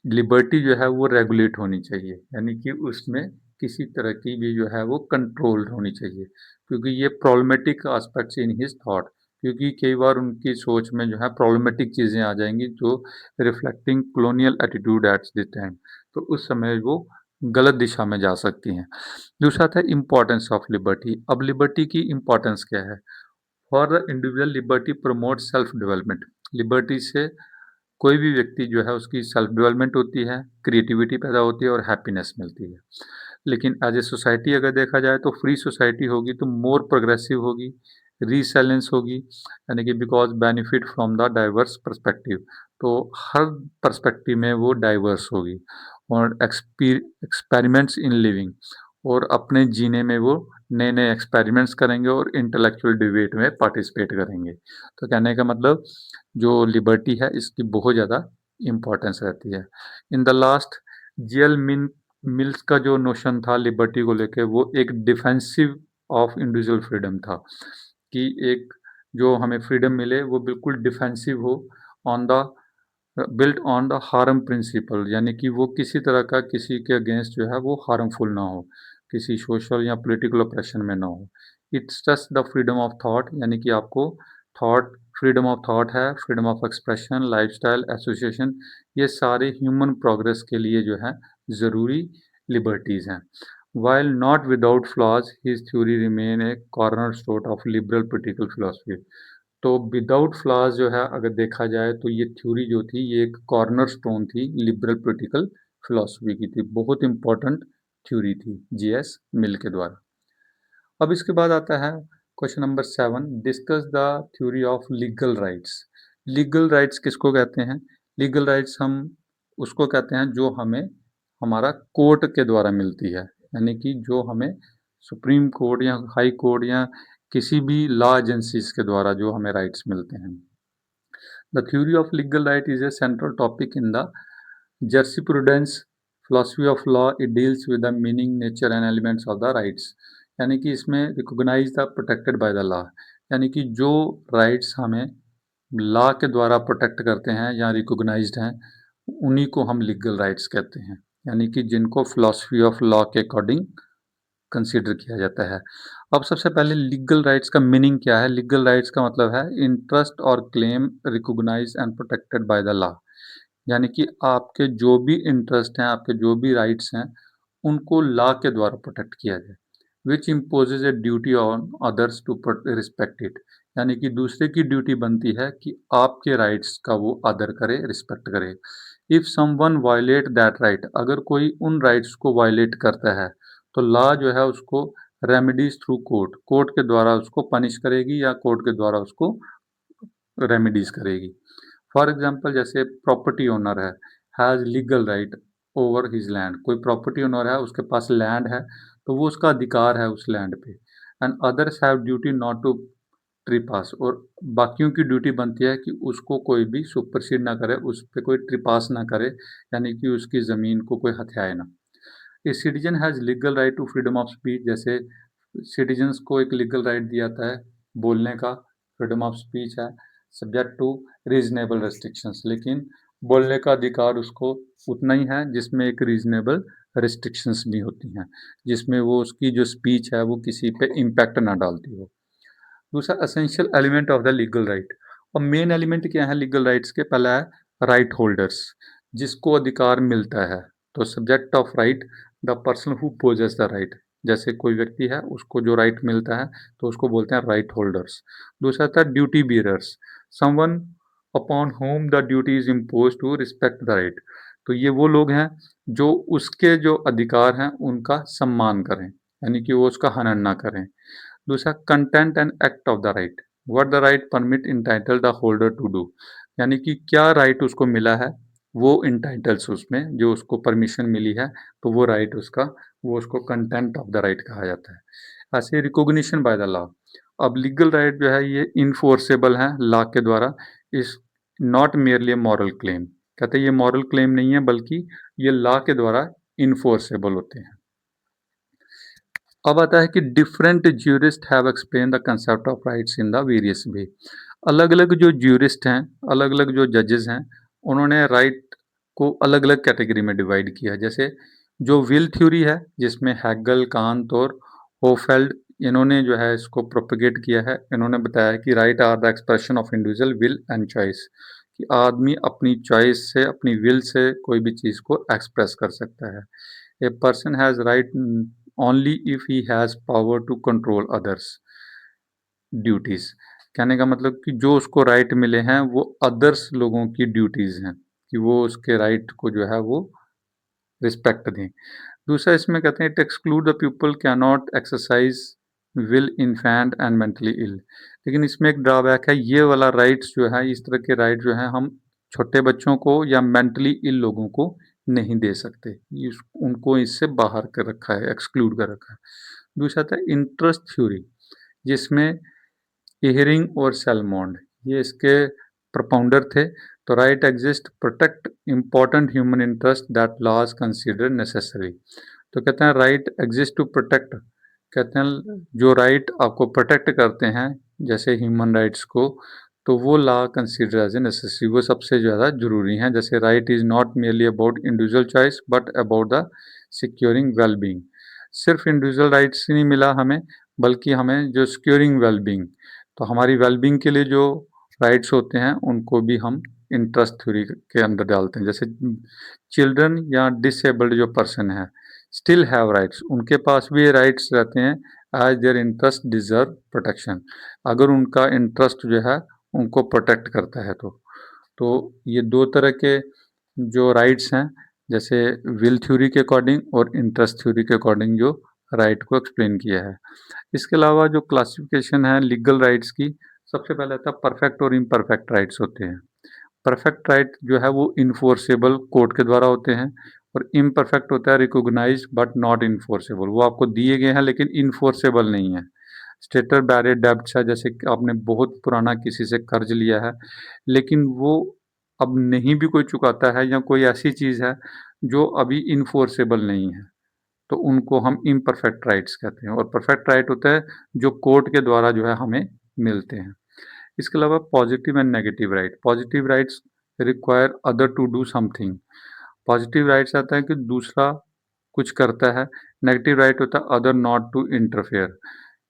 लिबर्टी जो है वो रेगुलेट होनी चाहिए, यानी कि उसमें किसी तरह की भी जो है वो कंट्रोल होनी चाहिए, क्योंकि ये problematic aspects in his thought, क्योंकि कई बार उनकी सोच में जो है प्रॉब्लमेटिक चीज़ें आ जाएंगी जो reflecting colonial attitude at the time, तो उस समय वो गलत दिशा में जा सकती हैं। दूसरा था इम्पोर्टेंस ऑफ लिबर्टी। अब लिबर्टी की इम्पोर्टेंस क्या है? For the individual liberty promote self development, liberty से कोई भी व्यक्ति जो है उसकी सेल्फ डेवलपमेंट होती है, क्रिएटिविटी पैदा होती है और हैप्पीनेस मिलती है। लेकिन एज ए सोसाइटी अगर देखा जाए तो फ्री सोसाइटी होगी तो मोर प्रोग्रेसिव होगी, रीसेलेंस होगी, यानी कि because benefit from the diverse perspective, तो हर पर्सपेक्टिव में वो डाइवर्स होगी, और एक्सपेरिमेंट्स इन लिविंग, और अपने जीने में वो नए नए एक्सपेरिमेंट्स करेंगे और इंटेलेक्चुअल डिबेट में पार्टिसिपेट करेंगे। तो कहने का मतलब जो लिबर्टी है इसकी बहुत ज़्यादा इम्पोर्टेंस रहती है। In the last, GL mills का जो नोशन था लिबर्टी को लेके, वो एक डिफेंसिव ऑफ इंडिविजुअल फ्रीडम था, कि एक जो हमें फ्रीडम मिले वो बिल्कुल डिफेंसिव हो, on the built on the harm principal, यानी कि वो किसी तरह का किसी के अगेंस्ट जो है वो हार्मफुल ना हो, किसी सोशल या पॉलिटिकल ऑपरेशन में ना हो। It's just the freedom of thought, यानी कि आपको थॉट, फ्रीडम ऑफ थॉट है, freedom of expression, lifestyle, association, ये सारे ह्यूमन प्रोग्रेस के लिए जो है ज़रूरी लिबर्टीज़ हैं। While not without flaws his theory remain A corner stone of liberal political philosophy. तो विदाउट फ्लॉज जो है अगर देखा जाए तो ये थ्योरी जो थी ये एक कॉर्नर स्टोन थी लिबरल पॉलिटिकल फिलोसफी की, थी बहुत इंपॉर्टेंट थ्योरी थी जीएस मिल के द्वारा। अब इसके बाद आता है question number 7, discuss the theory of legal rights. Legal rights किसको कहते हैं? लीगल राइट्स हम उसको कहते हैं जो हमें हमारा कोर्ट के द्वारा मिलती है, यानी कि जो हमें सुप्रीम कोर्ट या हाई कोर्ट या किसी भी लॉ एजेंसीज के द्वारा जो हमें राइट्स मिलते हैं। The theory of legal right is a central topic in the jurisprudence philosophy of law. It deals with the meaning, nature and elements of the rights, यानी कि इसमें recognise the protected by the law, यानी कि जो rights हमें law के द्वारा protect करते हैं या रिकॉग्नाइज्ड हैं, उन्हीं को हम लीगल राइट्स कहते हैं, यानी कि जिनको फिलॉसफी ऑफ लॉ के अकॉर्डिंग कंसीडर किया जाता है। अब सबसे पहले लीगल राइट्स का मीनिंग क्या है? लीगल राइट्स का मतलब है इंटरेस्ट और claim recognised and protected by the law, यानी कि आपके जो भी इंटरेस्ट हैं, आपके जो भी राइट्स हैं, उनको लॉ के द्वारा प्रोटेक्ट किया जाए। Which imposes a duty on others to respect it, यानी कि दूसरे की ड्यूटी बनती है कि आपके राइट्स का वो आदर करे, रिस्पेक्ट करे। If someone violate that right, अगर कोई उन राइट्स को वायलेट करता है तो लॉ जो है उसको रेमेडीज थ्रू कोर्ट, कोर्ट के द्वारा उसको पनिश करेगी या कोर्ट के द्वारा उसको रेमेडीज करेगी। फॉर एग्जाम्पल, जैसे property owner has legal right over his land, कोई प्रॉपर्टी ओनर है, उसके पास लैंड है, तो वो उसका अधिकार है उस लैंड पे। And others have duty not to trespass, और बाकियों की ड्यूटी बनती है कि उसको कोई भी सुपरसीड ना करे, उस पर कोई ट्रिपास ना करे, यानी कि उसकी ज़मीन को कोई हथियाए ना। A citizen has legal right to freedom of speech, जैसे सिटीजन्स को एक लीगल राइट दिया जाता है बोलने का, फ्रीडम ऑफ स्पीच है, सब्जेक्ट टू रीजनेबल रेस्ट्रिक्शंस, लेकिन बोलने का अधिकार उसको उतना ही है जिसमें एक रीजनेबल रिस्ट्रिक्शंस भी होती हैं, जिसमें वो उसकी जो स्पीच है वो किसी पे इम्पैक्ट ना डालती हो। दूसरा, essential element of the legal right, और मेन एलिमेंट क्या है लीगल राइट्स के? पहला है राइट होल्डर्स, जिसको अधिकार मिलता है। तो subject of right, the person who possess the right, जैसे कोई व्यक्ति है उसको जो राइट मिलता है तो उसको बोलते हैं राइट होल्डर्स। दूसरा था duty bearers, someone upon whom the duty is impose to respect the right, तो ये वो लोग हैं जो उसके जो अधिकार हैं उनका सम्मान करें, यानी कि वो उसका हनन ना करें। दूसरा, content and act of the right, what the right permit entitle the holder to do, यानी कि क्या राइट उसको मिला है, वो इंटाइटल्स उसमें जो उसको परमिशन मिली है, तो वो राइट उसका, वो उसको कंटेंट ऑफ द राइट कहा जाता है। ऐसे रिकॉग्निशन बाय द लॉ, अब लीगल राइट जो है ये इन्फोर्सेबल है लॉ के द्वारा, is not merely moral claim, कहते हैं ये मॉरल क्लेम नहीं है बल्कि ये लॉ के द्वारा इन्फोर्सेबल होते हैं। अब आता है कि different jurist have explain the concept of rights in the various वे, अलग अलग जो ज्यूरिस्ट हैं, अलग अलग जो जजेस हैं, उन्होंने राइट को अलग अलग कैटेगरी में डिवाइड किया। जैसे जो विल थ्योरी है, जिसमें हैगल, कांत और होफेल्ड, इन्होंने जो है इसको प्रोपेगेट किया है। इन्होंने बताया कि right are the expression of individual will and choice, कि आदमी अपनी चॉइस से, अपनी विल से कोई भी चीज़ को एक्सप्रेस कर सकता है। A person has right only if he has power to control others duties, कहने का मतलब कि जो उसको राइट मिले हैं वो अदर्स लोगों की ड्यूटीज़ हैं, कि वो उसके राइट को जो है वो रिस्पेक्ट दें। दूसरा इसमें कहते हैं it exclude the people can not exercise will infant and mentally ill, लेकिन इसमें एक ड्रॉबैक है, ये वाला राइट्स जो है, इस तरह के राइट जो है हम छोटे बच्चों को या मेंटली इल लोगों को नहीं दे सकते, उनको इससे बाहर कर रखा है, एक्सक्लूड कर रखा है। दूसरा था इंटरेस्ट थ्योरी, जिसमें इहरिंग और सेलमोंड ये इसके प्रपाउंडर थे। तो right exist protect important human interest that laws consider necessary, तो कहते हैं राइट एग्जिस्ट टू प्रोटेक्ट, कहते हैं जो राइट आपको प्रोटेक्ट करते हैं जैसे ह्यूमन राइट्स को, तो वो law consider as a necessary, वो सबसे ज़्यादा जरूरी हैं। जैसे right is not merely about individual choice but about the securing wellbeing, सिर्फ इंडिविजुअल राइट्स ही नहीं मिला हमें, बल्कि हमें जो सिक्योरिंग वेलबींग, तो हमारी वेलबींग के लिए जो राइट्स होते हैं उनको भी हम इंटरेस्ट थ्योरी के अंदर डालते हैं। जैसे चिल्ड्रन या डिसेबल्ड जो पर्सन है स्टिल हैव राइट्स, उनके पास भी ये राइट्स रहते हैं as their interest deserve protection, अगर उनका इंटरेस्ट जो है उनको प्रोटेक्ट करता है तो ये दो तरह के जो राइट्स हैं, जैसे विल थ्योरी के अकॉर्डिंग और इंटरेस्ट थ्योरी के अकॉर्डिंग जो राइट को एक्सप्लेन किया है। इसके अलावा जो क्लासिफिकेशन है लीगल राइट्स की, सबसे पहले आता है परफेक्ट और इम्परफेक्ट राइट्स होते हैं। परफेक्ट राइट जो है वो इन्फोर्सेबल कोर्ट के द्वारा होते हैं, और इम्परफेक्ट होता है रिकॉग्नाइज्ड बट नॉट इन्फोर्सेबल, वो आपको दिए गए हैं लेकिन इन्फोर्सेबल नहीं है। स्टेटर बैरियर डेब्ट्स है, जैसे कि आपने बहुत पुराना किसी से कर्ज लिया है लेकिन वो अब नहीं भी कोई चुकाता है, या कोई ऐसी चीज़ है जो अभी इन्फोर्सेबल नहीं है, तो उनको हम इम्परफेक्ट राइट्स कहते हैं। और परफेक्ट राइट होता है जो कोर्ट के द्वारा जो है हमें मिलते हैं। इसके अलावा positive and negative right. Positive rights require other to do something. Positive rights आता है कि दूसरा कुछ करता है। नेगेटिव राइट होता है अदर नॉट टू इंटरफेयर।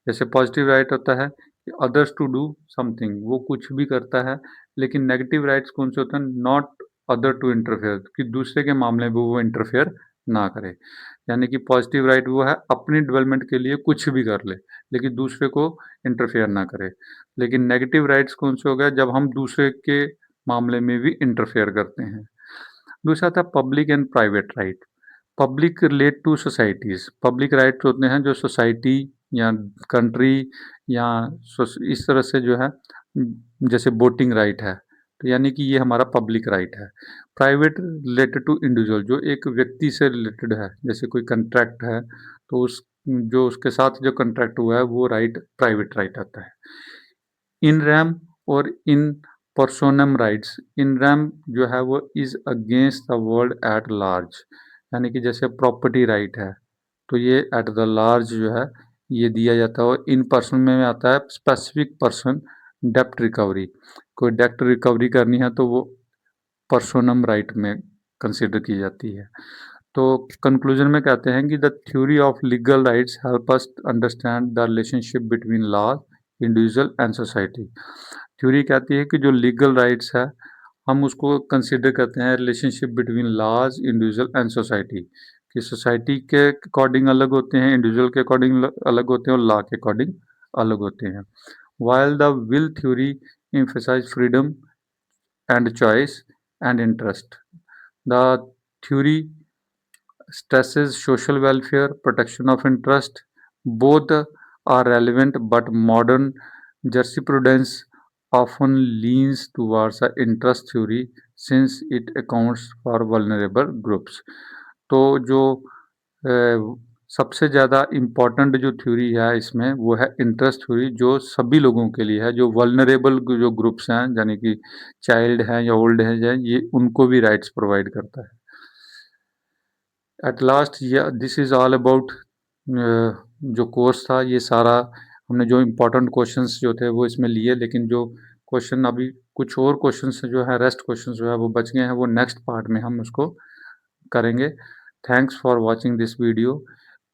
जैसे पॉजिटिव राइट होता है कि अदर्स टू डू समथिंग, वो कुछ भी करता है, लेकिन नेगेटिव राइट्स कौन से होते हैं? नॉट अदर टू इंटरफेयर, कि दूसरे के मामले में वो इंटरफेयर ना करे। यानी कि पॉजिटिव राइट वो है अपनी डेवलपमेंट के लिए कुछ भी कर ले, लेकिन दूसरे को इंटरफेयर ना करे। लेकिन नेगेटिव राइट्स कौन से हो गए? जब हम दूसरे के मामले में भी इंटरफेयर करते हैं। दूसरा था public and private right. Public relate to societies. Public rights होते हैं जो सोसाइटी या कंट्री या इस तरह से जो है, जैसे वोटिंग राइट है, तो यानी कि ये हमारा पब्लिक राइट है। प्राइवेट रिलेटेड टू इंडिविजुअल, जो एक व्यक्ति से रिलेटेड है, जैसे कोई कंट्रैक्ट है तो उस जो उसके साथ जो कंट्रैक्ट हुआ है वो राइट प्राइवेट राइट आता है। इन रैम और इन पर्सोनम राइट्स। इन रैम जो है वो is against the world at large, यानी कि जैसे प्रॉपर्टी राइट है तो ये एट द लार्ज जो है ये दिया जाता है। और इन पर्सन में आता है स्पेसिफिक पर्सन डेप्ट रिकवरी। कोई डेप्ट रिकवरी करनी है तो वो पर्सोनम राइट में कंसिडर की जाती है। तो कंक्लूजन में कहते हैं कि the theory of legal rights help us understand the relationship between law, individual and society. Theory कहती है कि जो लीगल राइट्स है हम उसको कंसिडर करते हैं relationship between laws, individual and society, कि सोसाइटी के अकॉर्डिंग अलग होते हैं, इंडिविजुअल के अकॉर्डिंग अलग होते हैं और लॉ के अकॉर्डिंग अलग होते हैं। While the will theory emphasize freedom and choice and interest. The theory stresses social welfare, protection of interest. Both are relevant, but modern jurisprudence often leans towards the interest theory since it accounts for vulnerable groups. तो जो सबसे ज़्यादा important जो theory है इसमें वो है interest theory, जो सभी लोगों के लिए है, जो वल्नरेबल जो ग्रुप्स हैं यानी कि चाइल्ड हैं या ओल्ड हैं, ये उनको भी राइट्स प्रोवाइड करता है। At last this is all about जो कोर्स था, ये सारा हमने जो इम्पोर्टेंट क्वेश्चंस जो थे वो इसमें लिए, लेकिन जो क्वेश्चन अभी कुछ और क्वेश्चंस जो है रेस्ट क्वेश्चंस जो है वो बच गए हैं, वो नेक्स्ट पार्ट में हम उसको करेंगे। Thanks for watching this video.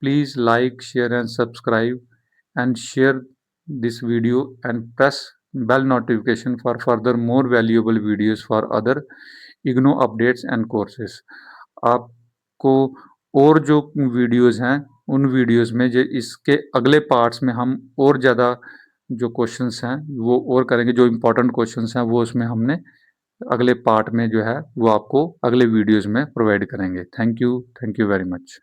Please like, share and subscribe and share this video and press bell notification for further more valuable videos for other IGNOU updates and courses। आपको और जो videos हैं उन videos में जो इसके अगले parts में हम और ज़्यादा जो क्वेश्चंस हैं वो और करेंगे, जो इम्पोर्टेंट क्वेश्चंस हैं वो उसमें हमने अगले पार्ट में जो है वो आपको अगले वीडियोस में प्रोवाइड करेंगे। Thank you very much.